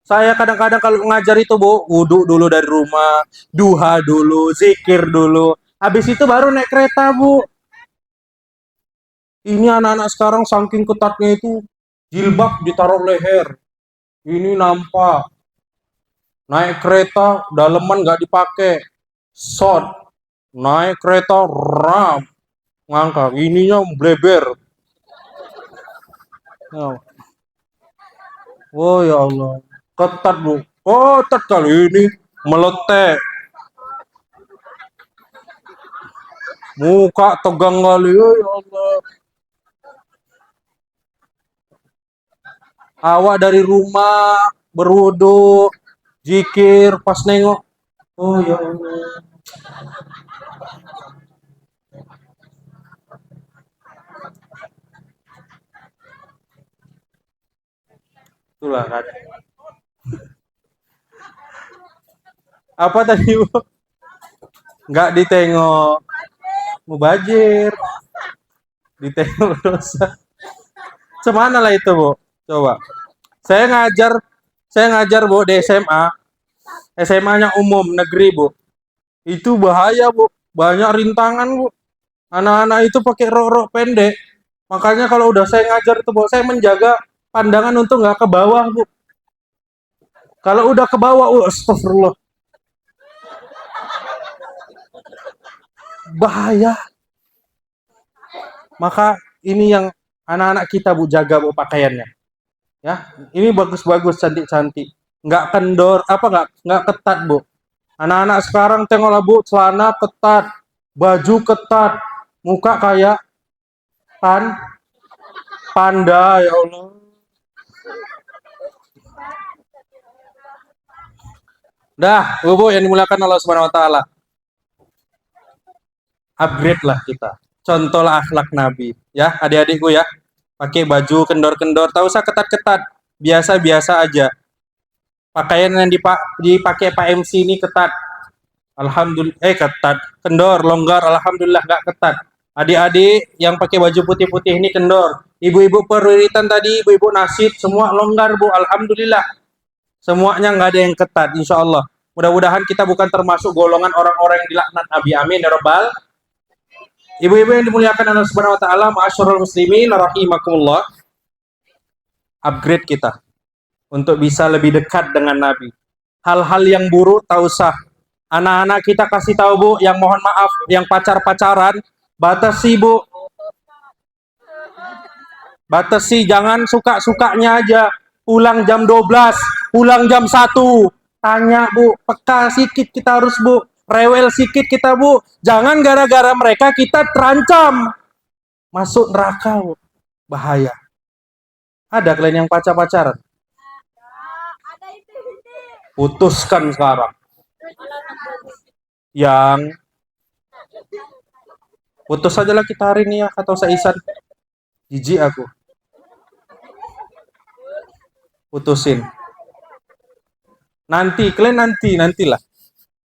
Saya kadang-kadang kalau ngajar itu, Bu, wudhu dulu dari rumah, duha dulu, zikir dulu. Habis itu baru naik kereta, Bu. Ini anak-anak sekarang saking ketatnya itu, jilbab ditaruh leher. Ini nampak. Naik kereta, daleman nggak dipakai. Short. Naik kereta, ram. Ngangkat. Ininya bleber. Oh ya Allah. Ketat, Bu. Ketat kali ini. Meletek. Muka tegang kali. Oh ya Allah. Awak dari rumah berwudu, zikir, pas nengok. Oh ya Allah. Itulah kan. Apa tadi, Bu? Nggak ditengok. Mubajir. Ditengok dosa. Semana lah itu, Bu? Coba. Saya ngajar, Bu, di SMA. SMA-nya umum negeri, Bu. Itu bahaya, Bu. Banyak rintangan, Bu. Anak-anak itu pakai rok-rok pendek. Makanya kalau udah saya ngajar itu, Bu, saya menjaga pandangan untuk nggak ke bawah, Bu. Kalau udah ke bawah, astagfirullah. Bahaya. Maka ini yang anak-anak kita, Bu, jaga, Bu, pakaiannya. Ya, ini bagus-bagus, cantik-cantik. Nggak kendor, nggak ketat, Bu. Anak-anak sekarang tengoklah, Bu, celana ketat, baju ketat, muka kayak panda, ya Allah. Dah, Bu, yang dimuliakan Allah Subhanahu wa taala. Upgrade lah kita. Contohlah akhlak Nabi, ya, adik-adikku ya. Pakai baju kendor-kendor, tak usah ketat-ketat, biasa-biasa aja. Pakaian yang dipakai Pak MC ini ketat. Alhamdulillah, ketat. Kendor, longgar, alhamdulillah nggak ketat. Adik-adik yang pakai baju putih-putih ini kendor. Ibu-ibu perwiritan tadi, ibu-ibu nasib, semua longgar, Bu. Alhamdulillah. Semuanya nggak ada yang ketat, insya Allah. Mudah-mudahan kita bukan termasuk golongan orang-orang yang dilaknat Nabi. Amin ya Rabbal. Ibu-ibu yang dimuliakan Allah Subhanahu wa taala, ma'asyiral muslimin rahimakumullah. Upgrade kita untuk bisa lebih dekat dengan Nabi. Hal-hal yang buruk tak usah. Anak-anak kita kasih tahu, Bu, yang mohon maaf, yang pacar-pacaran, batasi, Bu. Batasi, jangan suka-sukanya aja. Pulang jam 12, pulang jam 1. Tanya Bu, peka sikit kita harus Bu, rewel sikit kita Bu. Jangan gara-gara mereka kita terancam masuk neraka Bu. Bahaya. Ada kalian yang pacaran? Ada itu. Putuskan sekarang. Yang putus saja lah kita hari ini ya, kata Ustaz Isan. Jijik aku. Putusin. Nantilah.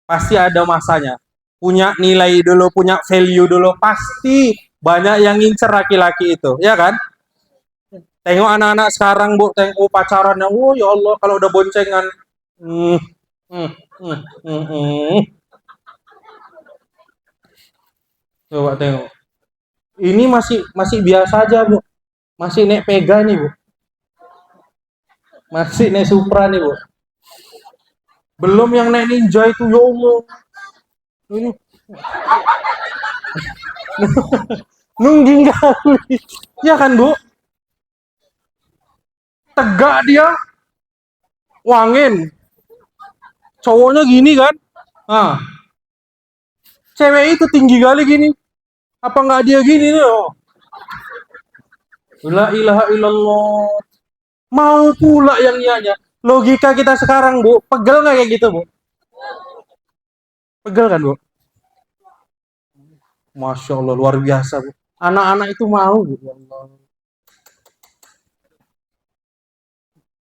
Pasti ada masanya. Punya nilai dulu, punya value dulu. Pasti banyak yang ngincer laki-laki itu. Ya kan? Tengok anak-anak sekarang, Bu. Tengok pacarannya. Oh ya Allah, kalau udah boncengan. Hmm, hmm, hmm, hmm, hmm. Coba tengok. Ini masih biasa aja, Bu. Masih naik Pega nih, Bu. Masih naik Supra nih, Bu. Belum yang naik Ninja itu, ya Allah. Ini nungging kali. Ya kan, Bu? Tegak dia. Wangin. Cowoknya gini kan? Nah, cewek itu tinggi kali gini. Apa nggak dia gini nih? Oh. La ilaha illallah. Mau pula yang ianya. Logika kita sekarang, Bu. Pegel nggak kayak gitu, Bu? Pegel kan, Bu? Masya Allah, luar biasa, Bu. Anak-anak itu mau, Bu. Ya Allah.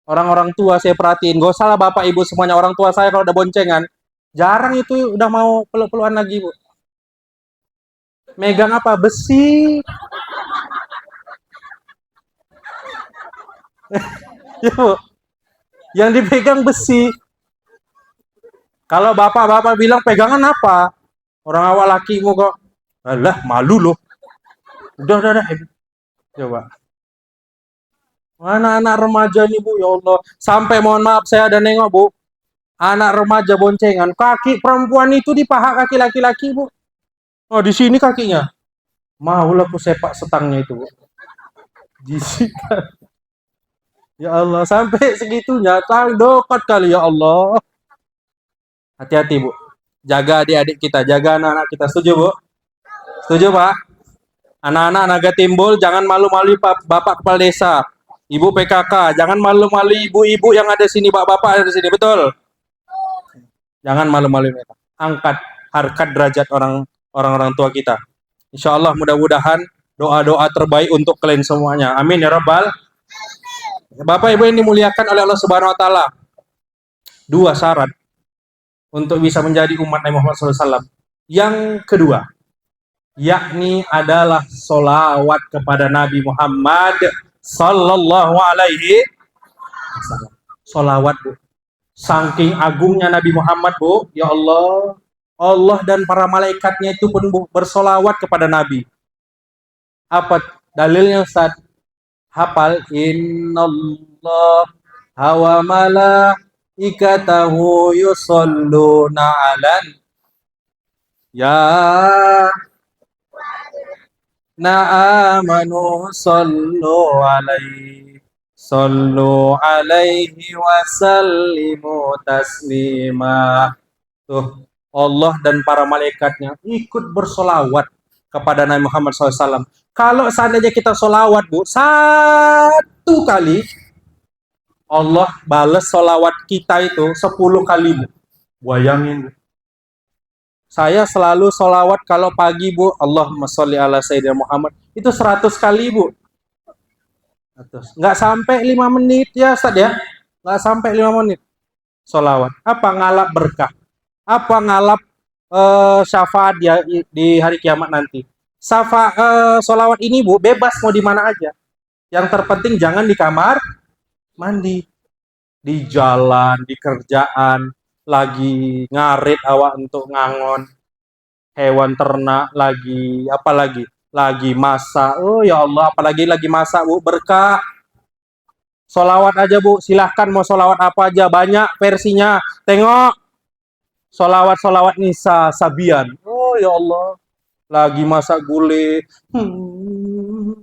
Orang-orang tua saya perhatiin. Gak usah lah bapak ibu semuanya. Orang tua saya kalau udah boncengan, jarang itu udah mau peluk-pelukan lagi, Bu. Megang apa? Besi. Ya, Bu. Yang dipegang besi. Kalau bapak-bapak bilang pegangan apa? Orang awak lakimu kok. Alah, malu loh. Udah. Coba. Anak-anak remaja nih, Bu, ya Allah. Sampai mohon maaf saya ada nengok, Bu. Anak remaja boncengan, kaki perempuan itu di paha kaki laki-laki, Bu. Oh, di sini kakinya. Maulah aku sepak setangnya itu, Bu. Jijik. Ya Allah, sampai segitunya. Dekat kali, ya Allah. Hati-hati, Bu. Jaga adik-adik kita, jaga anak-anak kita. Setuju, Bu? Setuju, Pak? Anak-anak naga timbul, jangan malu-malu Bapak Kepala Desa. Ibu PKK, jangan malu-malu ibu-ibu yang ada sini, bapak-bapak ada di sini, betul? Jangan malu-malu mereka. Angkat harkat derajat orang-orang tua kita. Insya Allah mudah-mudahan doa-doa terbaik untuk kalian semuanya. Amin ya Rabbal. Bapak Ibu yang dimuliakan oleh Allah Subhanahu Wa Taala. Dua syarat untuk bisa menjadi umat Nabi Muhammad SAW. Yang kedua, yakni adalah solawat kepada Nabi Muhammad Sallallahu Alaihi Wasallam. Solawat, Bu. Saking agungnya Nabi Muhammad, Bu, ya Allah, Allah dan para malaikatnya itu pun bersolawat kepada Nabi. Apa dalilnya, Ustaz? Hafal, innallah wa malaikatahu yusholluna alan ya amanu sallu alaihi wasallimu taslima. Tuh, Allah dan para malaikatnya ikut bersolawat kepada Nabi Muhammad SAW. Kalau seandainya kita solawat, Bu, satu kali, Allah balas solawat kita itu 10 kali, Bu. Bayangin, Bu. Saya selalu solawat kalau pagi, Bu. Allahumma sholli ala Sayyidina Muhammad. Itu 100 kali, Bu. Nggak sampai 5 menit ya, Ustaz ya. Nggak sampai 5 menit. Solawat. Apa? Ngalap berkah. Apa? Ngalap syafaat di hari kiamat nanti. Solawat ini, Bu, bebas mau di mana aja. Yang terpenting jangan di kamar mandi, di jalan, di kerjaan, lagi ngarit awak untuk ngangon, hewan ternak lagi, apa lagi masak. Oh ya Allah, apalagi lagi masak, Bu, berkah. Solawat aja, Bu, silahkan mau solawat apa aja, banyak versinya. Tengok solawat Nisa Sabian. Oh ya Allah, lagi masak gulai. Oh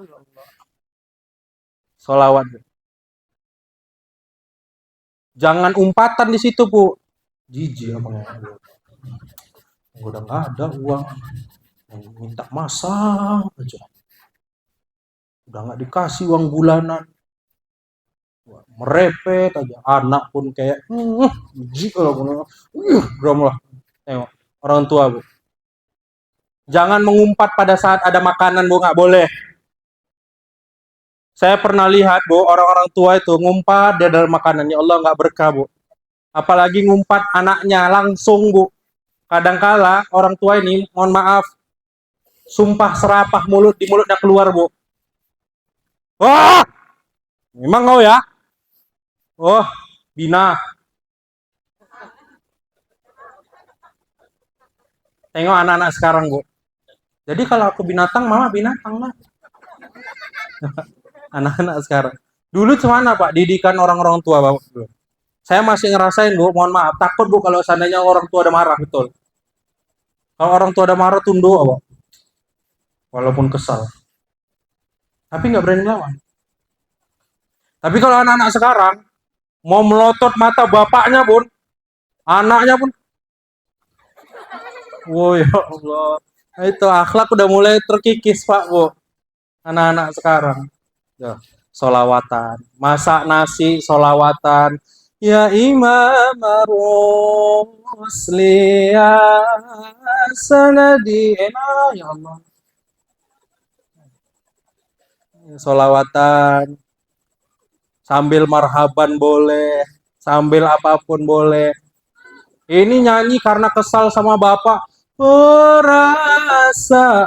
ya Allah. Sholawat. Jangan umpatan di situ, Bu. Jijik abang. Udah nggak ada uang. Minta masak aja. Udah nggak dikasih uang bulanan. Merepet aja. Anak pun kayak, jijik lah. Geram lah. Tengok. Orang tua, Bu. Jangan mengumpat pada saat ada makanan, Bu. Nggak boleh. Saya pernah lihat, Bu, orang-orang tua itu ngumpat di dalam makanan. Ya Allah, nggak berkah, Bu. Apalagi ngumpat anaknya langsung, Bu. Kadangkala orang tua ini, mohon maaf, sumpah serapah di mulutnya keluar, Bu. Wah, memang kau ya? Oh, Bina. Tengok anak-anak sekarang, Bu. Jadi kalau aku binatang, mama binatang lah. Anak-anak sekarang. Dulu gimana, Pak, didikan orang-orang tua, Bapak? Saya masih ngerasain, Bu, mohon maaf, takut, Bu, kalau seandainya orang tua ada marah, betul. Kalau orang tua ada marah, tunduk, Pak. Walaupun kesal. Tapi nggak berani lawan. Tapi kalau anak-anak sekarang, mau melotot mata bapaknya pun, anaknya pun, wow ya Allah. Nah, itu akhlak udah mulai terkikis, Pak, Bu. Anak-anak sekarang. Ya, solawatan. Masak nasi, solawatan. Ya Imam Rusliya sanadi. Ya Allah. Solawatan. Sambil marhaban boleh. Sambil apapun boleh. Ini nyanyi karena kesal sama bapak. Perasaan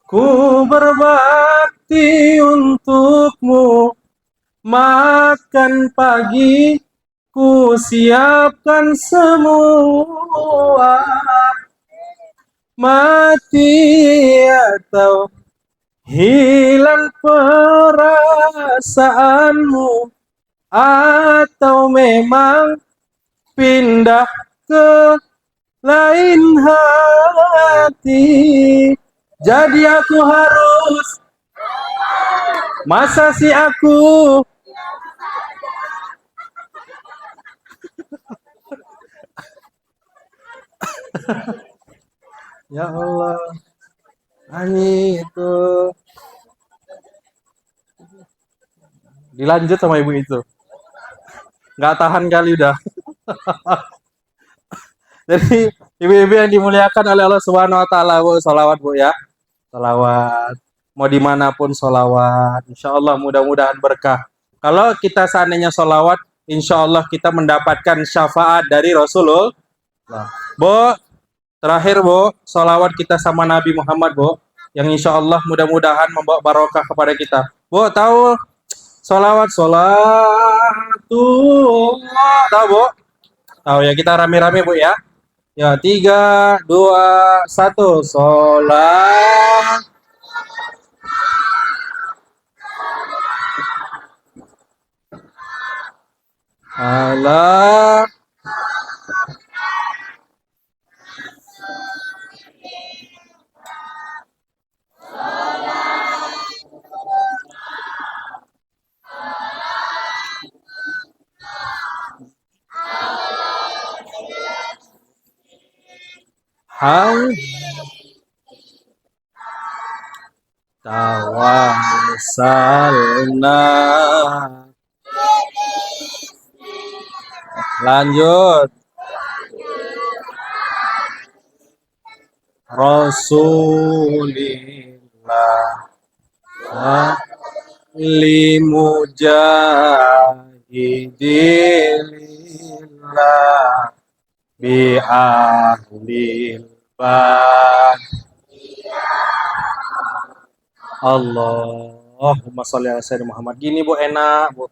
ku berbakti untukmu. Makan pagi ku siapkan semua. Mati atau hilang perasaanmu, atau memang pindah ke lain hati. Jadi aku harus, masa sih aku ya Allah, ani itu dilanjut sama ibu itu, nggak tahan kali udah. Jadi ibu-ibu yang dimuliakan oleh Allah Subhanahu Wa Taala, Bu, salawat, Bu, ya, salawat. Mau dimanapun salawat. Insya Allah mudah-mudahan berkah. Kalau kita seandainya salawat, insya Allah kita mendapatkan syafaat dari Rasulullah. Bu, terakhir, Bu, salawat kita sama Nabi Muhammad, Bu, yang insya Allah mudah-mudahan membawa barokah kepada kita. Bu, tahu salawat salatullah, tahu, Bu? Tahu ya, kita rame-rame, Bu, ya. Ya, 3, 2, 1. Sholat ala hal tawassalna. Lanjut. Rasulillah limujahidillah bi ahlil bad. Allahumma sholli ala sayyidina Muhammad. Gini, Bu, enak, Bu.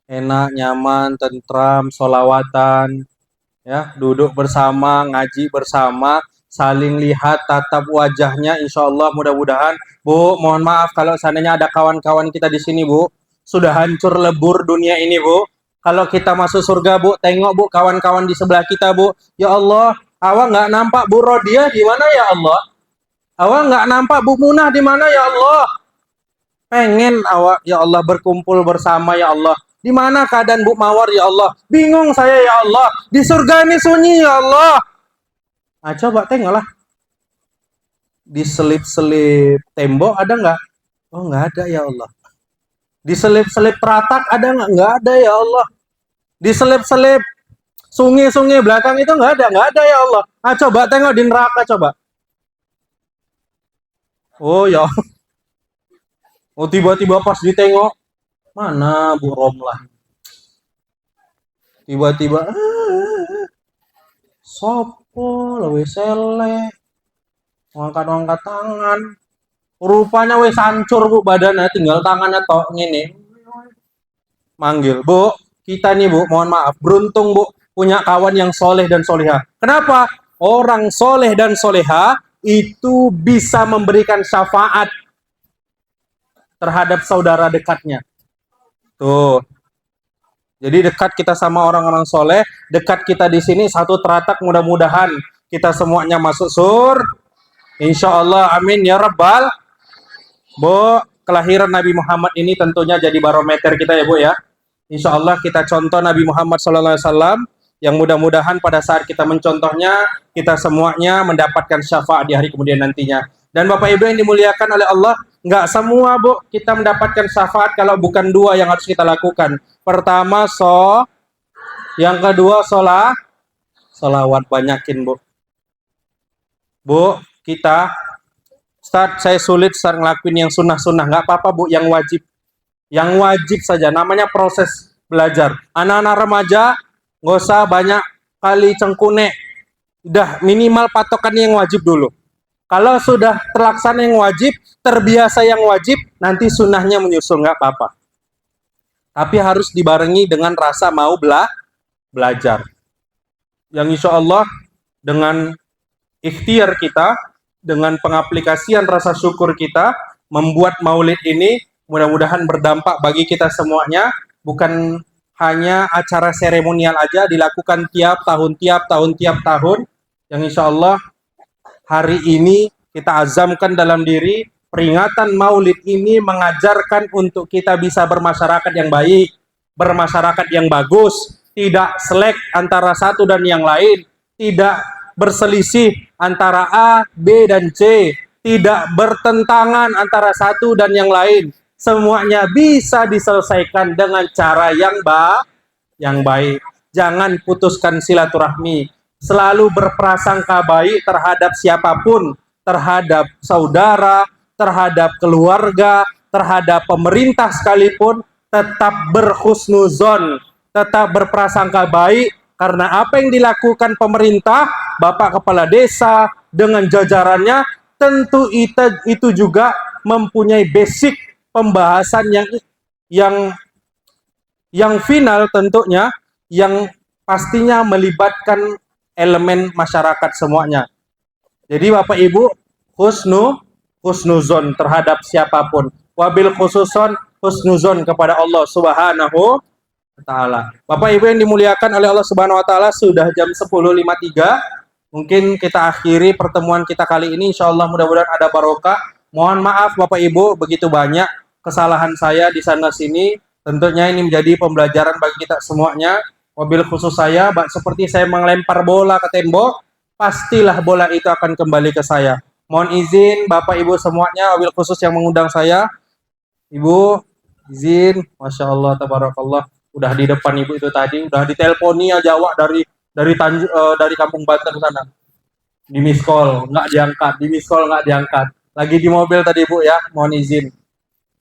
Enak, nyaman, tentram, solawatan, ya, duduk bersama, ngaji bersama, saling lihat tatap wajahnya, insya Allah mudah-mudahan. Bu, mohon maaf kalau seandainya ada kawan-kawan kita di sini, Bu, sudah hancur lebur dunia ini, Bu. Kalau kita masuk surga, Bu, tengok, Bu, kawan-kawan di sebelah kita, Bu. Ya Allah, awak nggak nampak Bu Rodia di mana, ya Allah? Awak nggak nampak Bu Munah di mana, ya Allah? Pengen awak ya Allah berkumpul bersama ya Allah. Di mana keadaan Bu Mawar ya Allah? Bingung saya ya Allah. Di surga ini sunyi ya Allah. Nah, coba tengoklah. Diselip-selip tembok ada nggak? Oh, nggak ada ya Allah. Diselip-selip peratak ada nggak? Nggak ada ya Allah. Diselip-selip sungai-sungai belakang itu nggak ada ya Allah. Ah, coba tengok di neraka coba. Oh ya, oh tiba-tiba pas ditengok mana Bu Romlah. Tiba-tiba sopo lewe sele ngangkat-ngangkat tangan. Rupanya wes hancur Bu badannya, tinggal tangannya tok ngene. Manggil, Bu, kita nih Bu, mohon maaf, beruntung Bu punya kawan yang soleh dan soleha. Kenapa? Orang soleh dan soleha itu bisa memberikan syafaat terhadap saudara dekatnya. Tuh. Jadi dekat kita sama orang-orang soleh, dekat kita di sini satu teratak, mudah-mudahan kita semuanya masuk Insya Allah, amin ya rabbal. Bu, kelahiran Nabi Muhammad ini tentunya jadi barometer kita ya Bu ya. Insya Allah kita contoh Nabi Muhammad SAW, yang mudah-mudahan pada saat kita mencontohnya, kita semuanya mendapatkan syafaat di hari kemudian nantinya. Dan Bapak Ibu yang dimuliakan oleh Allah, nggak semua Bu kita mendapatkan syafaat kalau bukan dua yang harus kita lakukan. Pertama yang kedua solawat banyakin Bu. Bu, kita saya sulit ngelakuin yang sunnah-sunnah, nggak apa-apa Bu, yang wajib saja, namanya proses belajar. Anak-anak remaja nggak usah banyak kali cengkune, udah minimal patokan yang wajib dulu. Kalau sudah terlaksana yang wajib, terbiasa yang wajib, nanti sunnahnya menyusul, nggak apa-apa. Tapi harus dibarengi dengan rasa mau belajar. Yang insya Allah dengan ikhtiar kita, dengan pengaplikasian rasa syukur kita, membuat maulid ini mudah-mudahan berdampak bagi kita semuanya, bukan hanya acara seremonial aja dilakukan tiap tahun, yang insya Allah hari ini kita azamkan dalam diri, peringatan maulid ini mengajarkan untuk kita bisa bermasyarakat yang baik, bermasyarakat yang bagus, tidak selek antara satu dan yang lain, tidak berselisih antara A, B, dan C, tidak bertentangan antara satu dan yang lain. Semuanya bisa diselesaikan dengan cara yang baik. Jangan putuskan silaturahmi. Selalu berprasangka baik terhadap siapapun, terhadap saudara, terhadap keluarga, terhadap pemerintah sekalipun, tetap berhusnuzon, tetap berprasangka baik. Karena apa yang dilakukan pemerintah, Bapak Kepala Desa dengan jajarannya, tentu itu juga mempunyai basic pembahasan yang final tentunya, yang pastinya melibatkan elemen masyarakat semuanya. Jadi Bapak Ibu, husnuzon terhadap siapapun. Wabil khususon husnuzon kepada Allah Subhanahu Ta'ala. Bapak Ibu yang dimuliakan oleh Allah Subhanahu Wa Ta'ala, sudah jam 10.53. Mungkin kita akhiri pertemuan kita kali ini. Insya Allah mudah-mudahan ada barokah. Mohon maaf Bapak Ibu, begitu banyak kesalahan saya di sana sini. Tentunya ini menjadi pembelajaran bagi kita semuanya. Mobil khusus saya, seperti saya melempar bola ke tembok, pastilah bola itu akan kembali ke saya. Mohon izin Bapak Ibu semuanya, mobil khusus yang mengundang saya. Ibu, izin. Masya Allah, tabarakallah. Udah di depan Ibu itu tadi, udah diteleponi aja awak dari Kampung Banten sana. Di miss call, nggak diangkat. Lagi di mobil tadi Bu ya, mohon izin.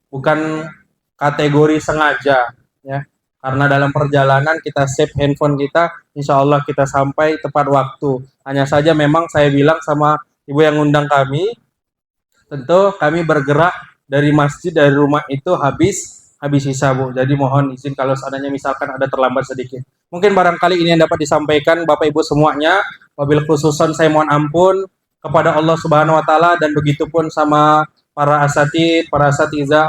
Bukan kategori sengaja ya. Karena dalam perjalanan kita save handphone kita, insya Allah kita sampai tepat waktu. Hanya saja memang saya bilang sama Ibu yang undang kami, tentu kami bergerak dari masjid, dari rumah itu habis sisa Bu. Jadi mohon izin kalau seandainya misalkan ada terlambat sedikit. Mungkin barangkali ini yang dapat disampaikan Bapak Ibu semuanya. Wabil khususan saya mohon ampun kepada Allah Subhanahu Wa Ta'ala, dan begitupun sama para asatidzah,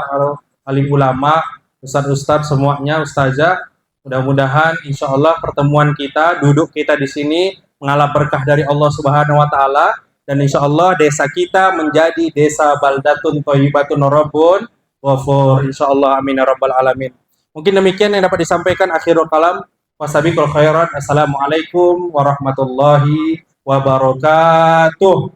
alim ulama, ustadz semuanya, ustazah. Mudah-mudahan insya Allah pertemuan kita, duduk kita di sini mengalap berkah dari Allah Subhanahu Wa Ta'ala, dan insya Allah desa kita menjadi desa baldatun thayyibatun rabbun ghafur. Insyaallah amin ya rabbal alamin. Mungkin demikian yang dapat disampaikan, akhirul kalam. Wasabiqul khairat. Assalamualaikum warahmatullahi wabarakatuh.